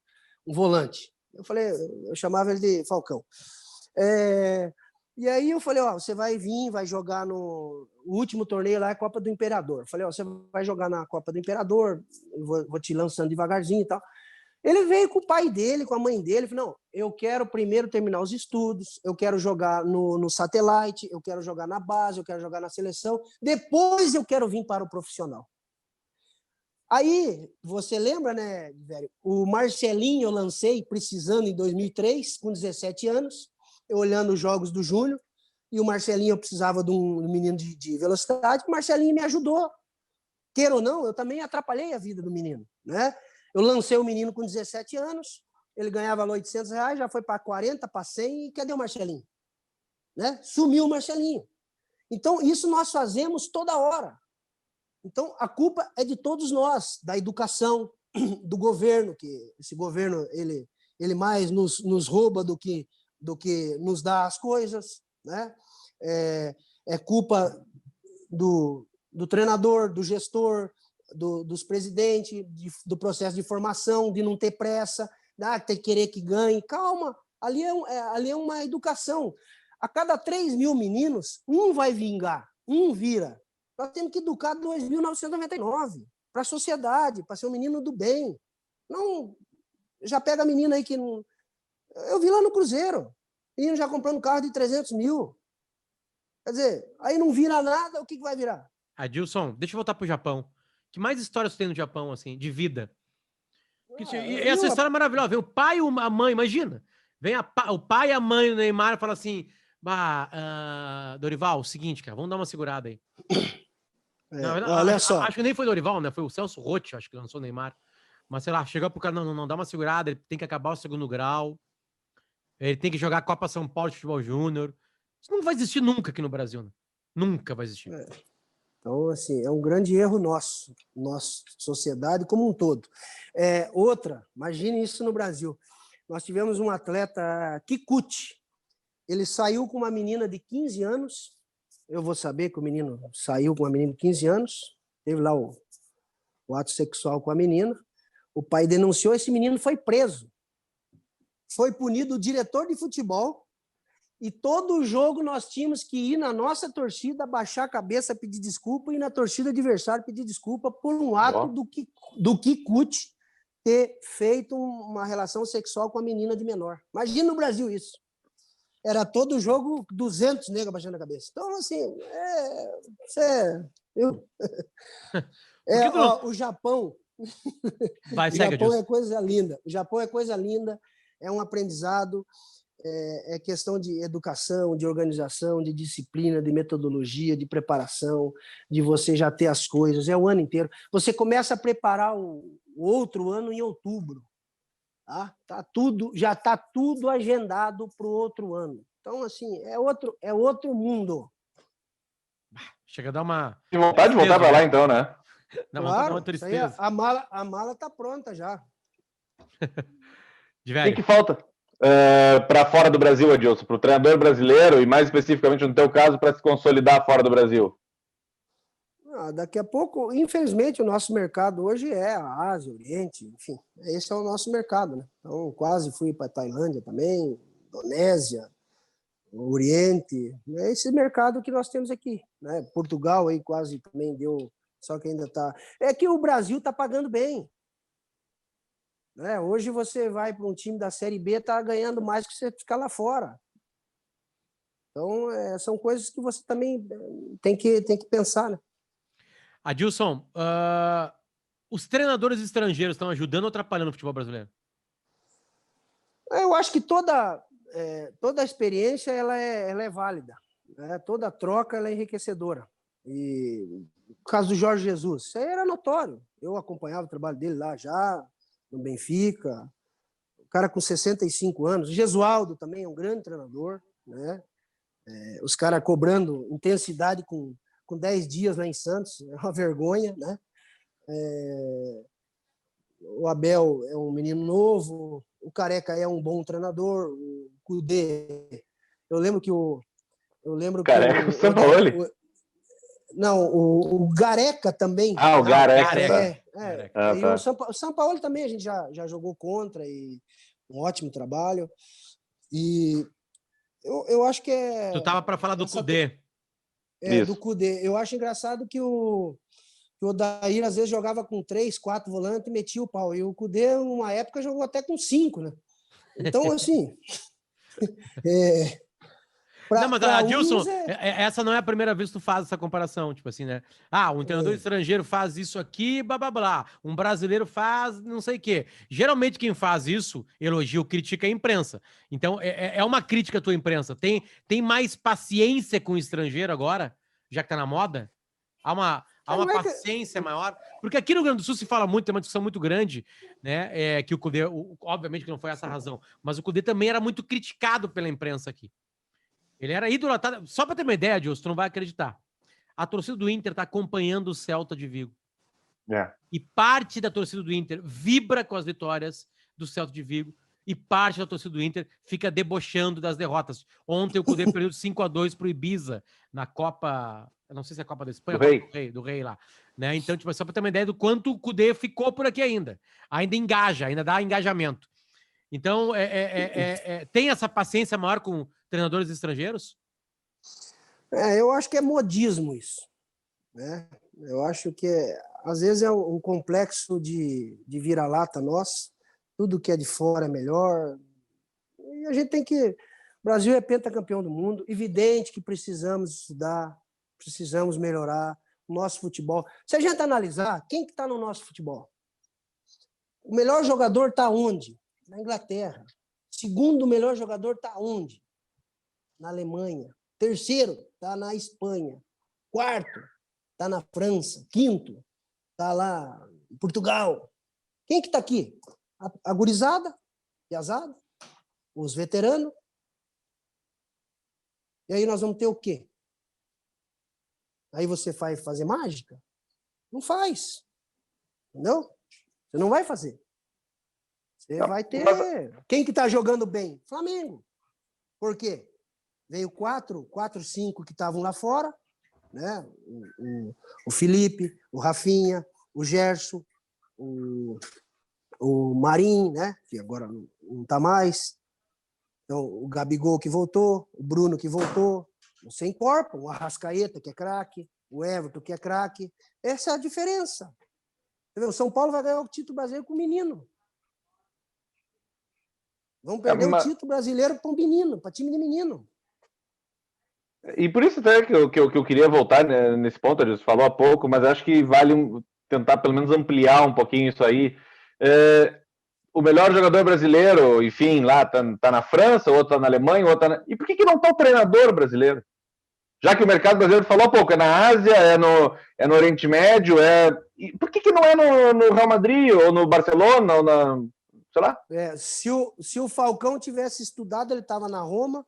Um volante. Eu chamava ele de Falcão. E aí eu falei, você vai vir, vai jogar no último torneio lá, a Copa do Imperador. Eu falei, você vai jogar na Copa do Imperador, eu vou te lançando devagarzinho e tal. Ele veio com o pai dele, com a mãe dele, falou, não, eu quero primeiro terminar os estudos, eu quero jogar no satellite, eu quero jogar na base, eu quero jogar na seleção, depois eu quero vir para o profissional. Aí, você lembra, né, velho? O Marcelinho eu lancei precisando em 2003, com 17 anos, eu olhando os jogos do Júnior, e o Marcelinho eu precisava de um menino de velocidade, o Marcelinho me ajudou. Queira ou não, eu também atrapalhei a vida do menino, né? Eu lancei o menino com 17 anos, ele ganhava R$800, já foi para 40, para 100, e cadê o Marcelinho? Né? Sumiu o Marcelinho. Então, isso nós fazemos toda hora. Então, a culpa é de todos nós, da educação, do governo, que esse governo ele mais nos rouba do que nos dá as coisas, né? É culpa do treinador, do gestor, dos presidentes, do processo de formação, de não ter pressa, ter que querer que ganhe. Calma, ali é uma educação. A cada 3 mil meninos, um vai vingar, um vira. Nós temos que educar 2.999 para a sociedade, para ser um menino do bem. Não, já pega a menina aí que não... Eu vi lá no Cruzeiro, menino já comprando carro de 300 mil. Quer dizer, aí não vira nada, o que vai virar? Adilson, deixa eu voltar pro Japão. Que mais histórias você tem no Japão, assim, de vida? Essa história é maravilhosa. Vem o pai e a mãe, imagina. Vem o pai e a mãe do Neymar e fala assim, Dorival, seguinte, cara, vamos dar uma segurada aí. Olha só. Acho que nem foi o Dorival, né? Foi o Celso Roth, acho que lançou o Neymar. Mas, sei lá, chegou pro cara, não, dá uma segurada, ele tem que acabar o segundo grau, ele tem que jogar a Copa São Paulo de Futebol Júnior. Isso não vai existir nunca aqui no Brasil, né? Nunca vai existir. Então, assim, é um grande erro nossa sociedade como um todo. Outra, imagine isso no Brasil. Nós tivemos um atleta, Kikuchi, ele saiu com uma menina de 15 anos, eu vou saber que o menino saiu com uma menina de 15 anos, teve lá o ato sexual com a menina, o pai denunciou, esse menino foi preso. Foi punido o diretor de futebol, e todo jogo nós tínhamos que ir na nossa torcida, baixar a cabeça, pedir desculpa, e na torcida adversária pedir desculpa por um ato do Kikuchi ter feito uma relação sexual com a menina de menor. Imagina no Brasil isso. Era todo jogo 200 negros abaixando a cabeça. Então, assim, o Japão... Vai, o segue, Japão Adilson. é coisa linda. O Japão é coisa linda, é um aprendizado, é questão de educação, de organização, de disciplina, de metodologia, de preparação, de você já ter as coisas, é o ano inteiro. Você começa a preparar o outro ano em outubro. Tá? Já está tudo agendado para o outro ano. Então, assim, é outro mundo. Chega a dar uma... Tem vontade de voltar para lá, então, né? Dá vontade de dar uma Claro, tristeza. a mala está pronta já. De O velho. que falta para fora do Brasil, Adilson? Para o treinador brasileiro e, mais especificamente no teu caso, para se consolidar fora do Brasil? Daqui a pouco, infelizmente, o nosso mercado hoje é a Ásia, o Oriente, enfim, esse é o nosso mercado, né? Então, quase fui para a Tailândia também, Indonésia, o Oriente, é esse mercado que nós temos aqui, né? Portugal aí quase também deu, só que ainda está... É que o Brasil está pagando bem, né? Hoje você vai para um time da Série B, está ganhando mais que você ficar lá fora. Então, são coisas que você também tem que pensar, né? Adilson, os treinadores estrangeiros estão ajudando ou atrapalhando o futebol brasileiro? Eu acho que toda a experiência ela é válida, né? Toda troca ela é enriquecedora. E no caso do Jorge Jesus, isso aí era notório. Eu acompanhava o trabalho dele lá já, no Benfica, o cara com 65 anos. O Gesualdo também é um grande treinador, né? Os caras cobrando intensidade com 10 dias lá em Santos, é uma vergonha, né? O Abel é um menino novo, o Careca é um bom treinador, o Kudê, eu lembro que o Careca, o Sampaoli? Não, o Gareca também. O Gareca. E o Sampaoli também a gente já jogou contra, e um ótimo trabalho. E eu acho que Tu tava para falar do Kudê. Do Kudê. Eu acho engraçado que o Odair às vezes jogava com 3, 4 volantes e metia o pau. E o Kudê, numa época, jogou até com 5, né? Então, assim... Não, mas Adilson, essa não é a primeira vez que tu faz essa comparação, tipo assim, né? Um treinador estrangeiro faz isso aqui, blá, blá, blá. Um brasileiro faz não sei o quê. Geralmente quem faz isso, elogia ou critica a imprensa. Então, é uma crítica à tua imprensa. Tem mais paciência com o estrangeiro agora, já que tá na moda? Há uma paciência maior? Porque aqui no Rio Grande do Sul se fala muito, tem uma discussão muito grande, né? Que o Kudê, obviamente que não foi essa a razão, mas o Kudê também era muito criticado pela imprensa aqui. Ele era idolatado. Só para ter uma ideia, Adilson, tu não vai acreditar. A torcida do Inter está acompanhando o Celta de Vigo. E parte da torcida do Inter vibra com as vitórias do Celta de Vigo e parte da torcida do Inter fica debochando das derrotas. Ontem o Kudê perdeu 5-2 pro Ibiza na Copa... Eu não sei se é a Copa da Espanha, do Rei lá. Né? Então, tipo, só para ter uma ideia do quanto o Kudê ficou por aqui ainda. Ainda engaja, ainda dá engajamento. Então, tem essa paciência maior com treinadores estrangeiros? Eu acho que é modismo isso, né? Eu acho que às vezes é um complexo de vira-lata nosso. Tudo que é de fora é melhor. E a gente tem que... O Brasil é pentacampeão do mundo. Evidente que precisamos estudar, precisamos melhorar o nosso futebol. Se a gente analisar, quem que está no nosso futebol? O melhor jogador está onde? Na Inglaterra. Segundo melhor jogador está onde? Na Alemanha. Terceiro está na Espanha. Quarto está na França. Quinto está lá em Portugal. Quem que está aqui? A gurizada, piazada, os veteranos. E aí nós vamos ter o quê? Aí você vai fazer mágica? Não faz. Entendeu? Você não vai fazer. Você vai ter... Quem que está jogando bem? Flamengo. Por quê? Veio 4, 5 que estavam lá fora, né? O Felipe, o Rafinha, o Gerson, o Marinho, né? Que agora não está mais. Então, o Gabigol que voltou, o Bruno que voltou. Você incorpora o Arrascaeta, que é craque, o Everton, que é craque. Essa é a diferença. O São Paulo vai ganhar o título brasileiro com o menino. Vamos perder o título brasileiro para um menino, para time de menino. E por isso até que eu queria voltar, né, nesse ponto, a gente falou há pouco, mas acho que vale tentar pelo menos ampliar um pouquinho isso aí. O melhor jogador brasileiro, enfim, lá tá na França, outro tá na Alemanha, outro tá na... E por que não tá o treinador brasileiro? Já que o mercado brasileiro falou há pouco, é na Ásia, é no Oriente Médio, E por que não é no Real Madrid, ou no Barcelona, ou na... sei lá? Se o Falcão tivesse estudado, ele estava na Roma.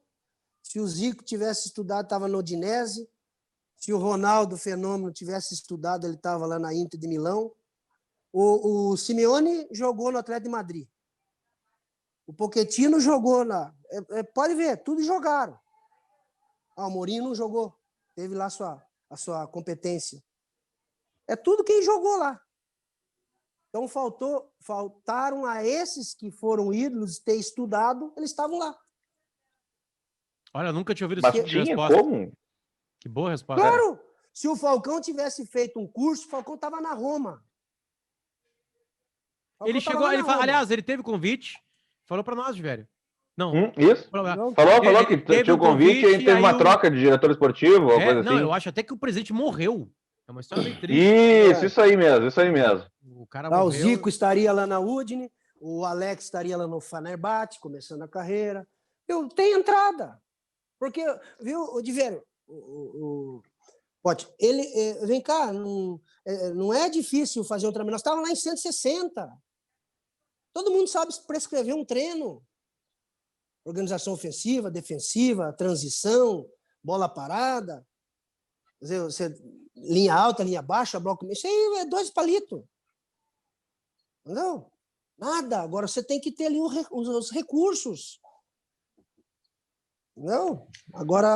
Se o Zico tivesse estudado, estava no Udinese. Se o Ronaldo Fenômeno tivesse estudado, ele estava lá na Inter de Milão. O Simeone jogou no Atlético de Madrid. O Pochettino jogou lá. Pode ver, tudo jogaram. O Mourinho não jogou. Teve lá a sua competência. É tudo quem jogou lá. Então faltaram a esses que foram ídolos ter estudado, eles estavam lá. Olha, eu nunca tinha ouvido esse tipo de resposta. Como? Que boa resposta. Claro! Se o Falcão tivesse feito um curso, o Falcão estava na Roma. Ele chegou, aliás, ele teve convite, falou para nós, velho. Não. Isso. Falou que tinha o convite e teve uma troca de diretor esportivo, ou coisa assim. Não, eu acho até que o presidente morreu. É uma história meio triste. Isso aí mesmo. O cara morreu. O Zico estaria lá na Udine, o Alex estaria lá no Fenerbahçe, começando a carreira. Tem entrada. Porque, viu, Odivério, Pote, vem cá, não é difícil fazer um treino. Nós estávamos lá em 160. Todo mundo sabe prescrever um treino. Organização ofensiva, defensiva, transição, bola parada, linha alta, linha baixa, bloco... Isso aí é 2 palitos. Não, nada. Agora você tem que ter ali os recursos. Não. Agora,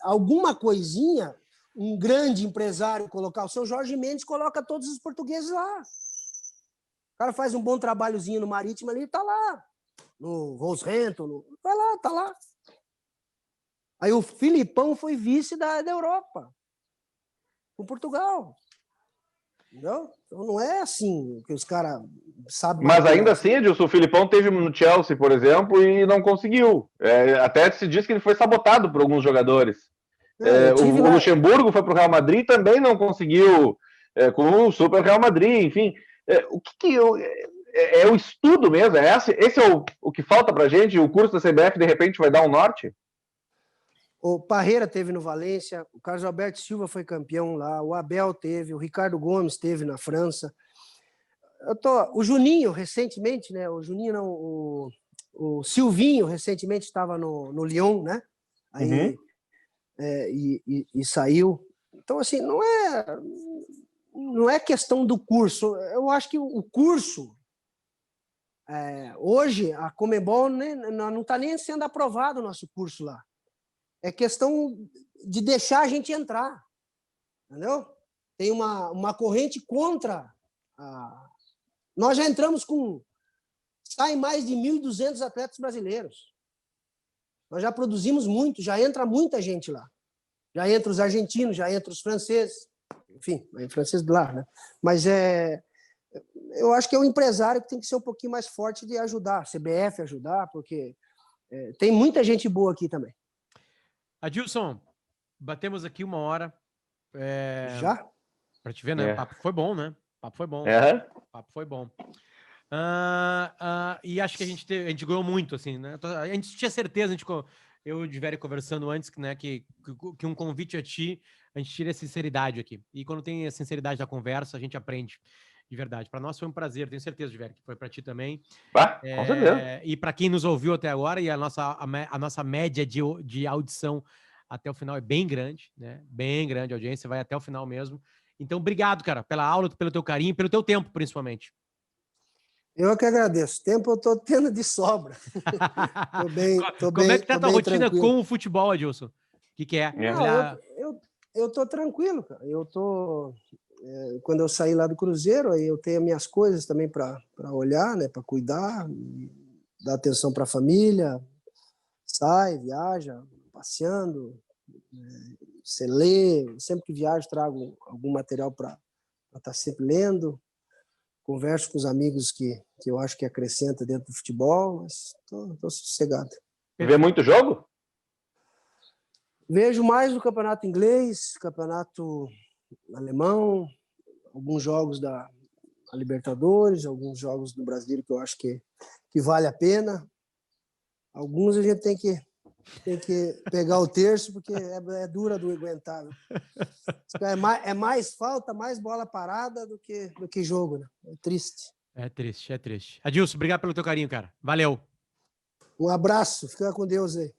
alguma coisinha, um grande empresário colocar, o seu Jorge Mendes coloca todos os portugueses lá. O cara faz um bom trabalhozinho no Marítimo ali, tá lá. No Wolverhampton, tá lá. Aí o Filipão foi vice da Europa, com Portugal. Entendeu? Então não é assim que os caras sabem. Mas ainda assim, Edilson, o Filipão teve no Chelsea, por exemplo, e não conseguiu. Até se diz que ele foi sabotado por alguns jogadores. O Luxemburgo foi para o Real Madrid e também não conseguiu, com o Super Real Madrid, enfim. O que é o estudo mesmo? Esse é o que falta para a gente? O curso da CBF, de repente, vai dar um norte? O Parreira teve no Valência, o Carlos Alberto Silva foi campeão lá, o Abel teve, o Ricardo Gomes teve na França. O Juninho, recentemente, né? O Juninho não, o Silvinho, recentemente, estava no Lyon, né? Aí, e saiu. Então, assim, não é questão do curso. Eu acho que o curso, hoje, a Conmebol não está nem sendo aprovado o nosso curso lá. É questão de deixar a gente entrar, entendeu? Tem uma corrente contra. Nós já entramos saem mais de 1.200 atletas brasileiros. Nós já produzimos muito, já entra muita gente lá. Já entra os argentinos, já entra os franceses. Enfim, é francês de lá, né? Mas eu acho que é o empresário que tem que ser um pouquinho mais forte de ajudar, a CBF ajudar, porque tem muita gente boa aqui também. Adilson, batemos aqui 1 hora. Já? Pra te ver, né? O papo foi bom, né? O papo foi bom. Papo foi bom. E acho que a gente ganhou muito, assim, né? A gente tinha certeza, eu e o Diverio conversando antes, né, que um convite a ti, a gente tira a sinceridade aqui. E quando tem a sinceridade da conversa, a gente aprende. De verdade. Para nós foi um prazer, tenho certeza, Diverio, que foi para ti também. Com certeza. E para quem nos ouviu até agora, e a nossa média de audição até o final é bem grande, né? Bem grande a audiência, vai até o final mesmo. Então, obrigado, cara, pela aula, pelo teu carinho, pelo teu tempo, principalmente. Eu que agradeço. Tempo eu tô tendo de sobra. Como é que tá a tua rotina com o futebol, Adilson? O que é? Eu tô tranquilo, cara. Quando eu saí lá do Cruzeiro, aí eu tenho minhas coisas também para olhar, né, para cuidar, dar atenção para a família, sai, viaja, passeando, você lê, sempre que viajo trago algum material para estar sempre lendo. converso com os amigos que eu acho que acrescenta dentro do futebol, mas tô sossegado. Vê muito jogo? Vejo mais no campeonato inglês, campeonato alemão, alguns jogos da Libertadores, alguns jogos do Brasileiro que eu acho que vale a pena. Alguns a gente tem que pegar o terço, porque é dura do aguentar. É mais falta, mais bola parada do que jogo, né? É triste. É triste, é triste. Adilson, obrigado pelo teu carinho, cara. Valeu. Um abraço, fica com Deus aí.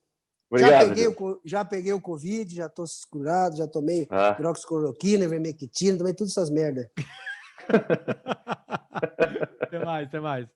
Obrigado. Já peguei o Covid, já tô curado, já tomei Ah. hidroxicloroquina, vermectina, tomei todas essas merdas. Até mais, até mais.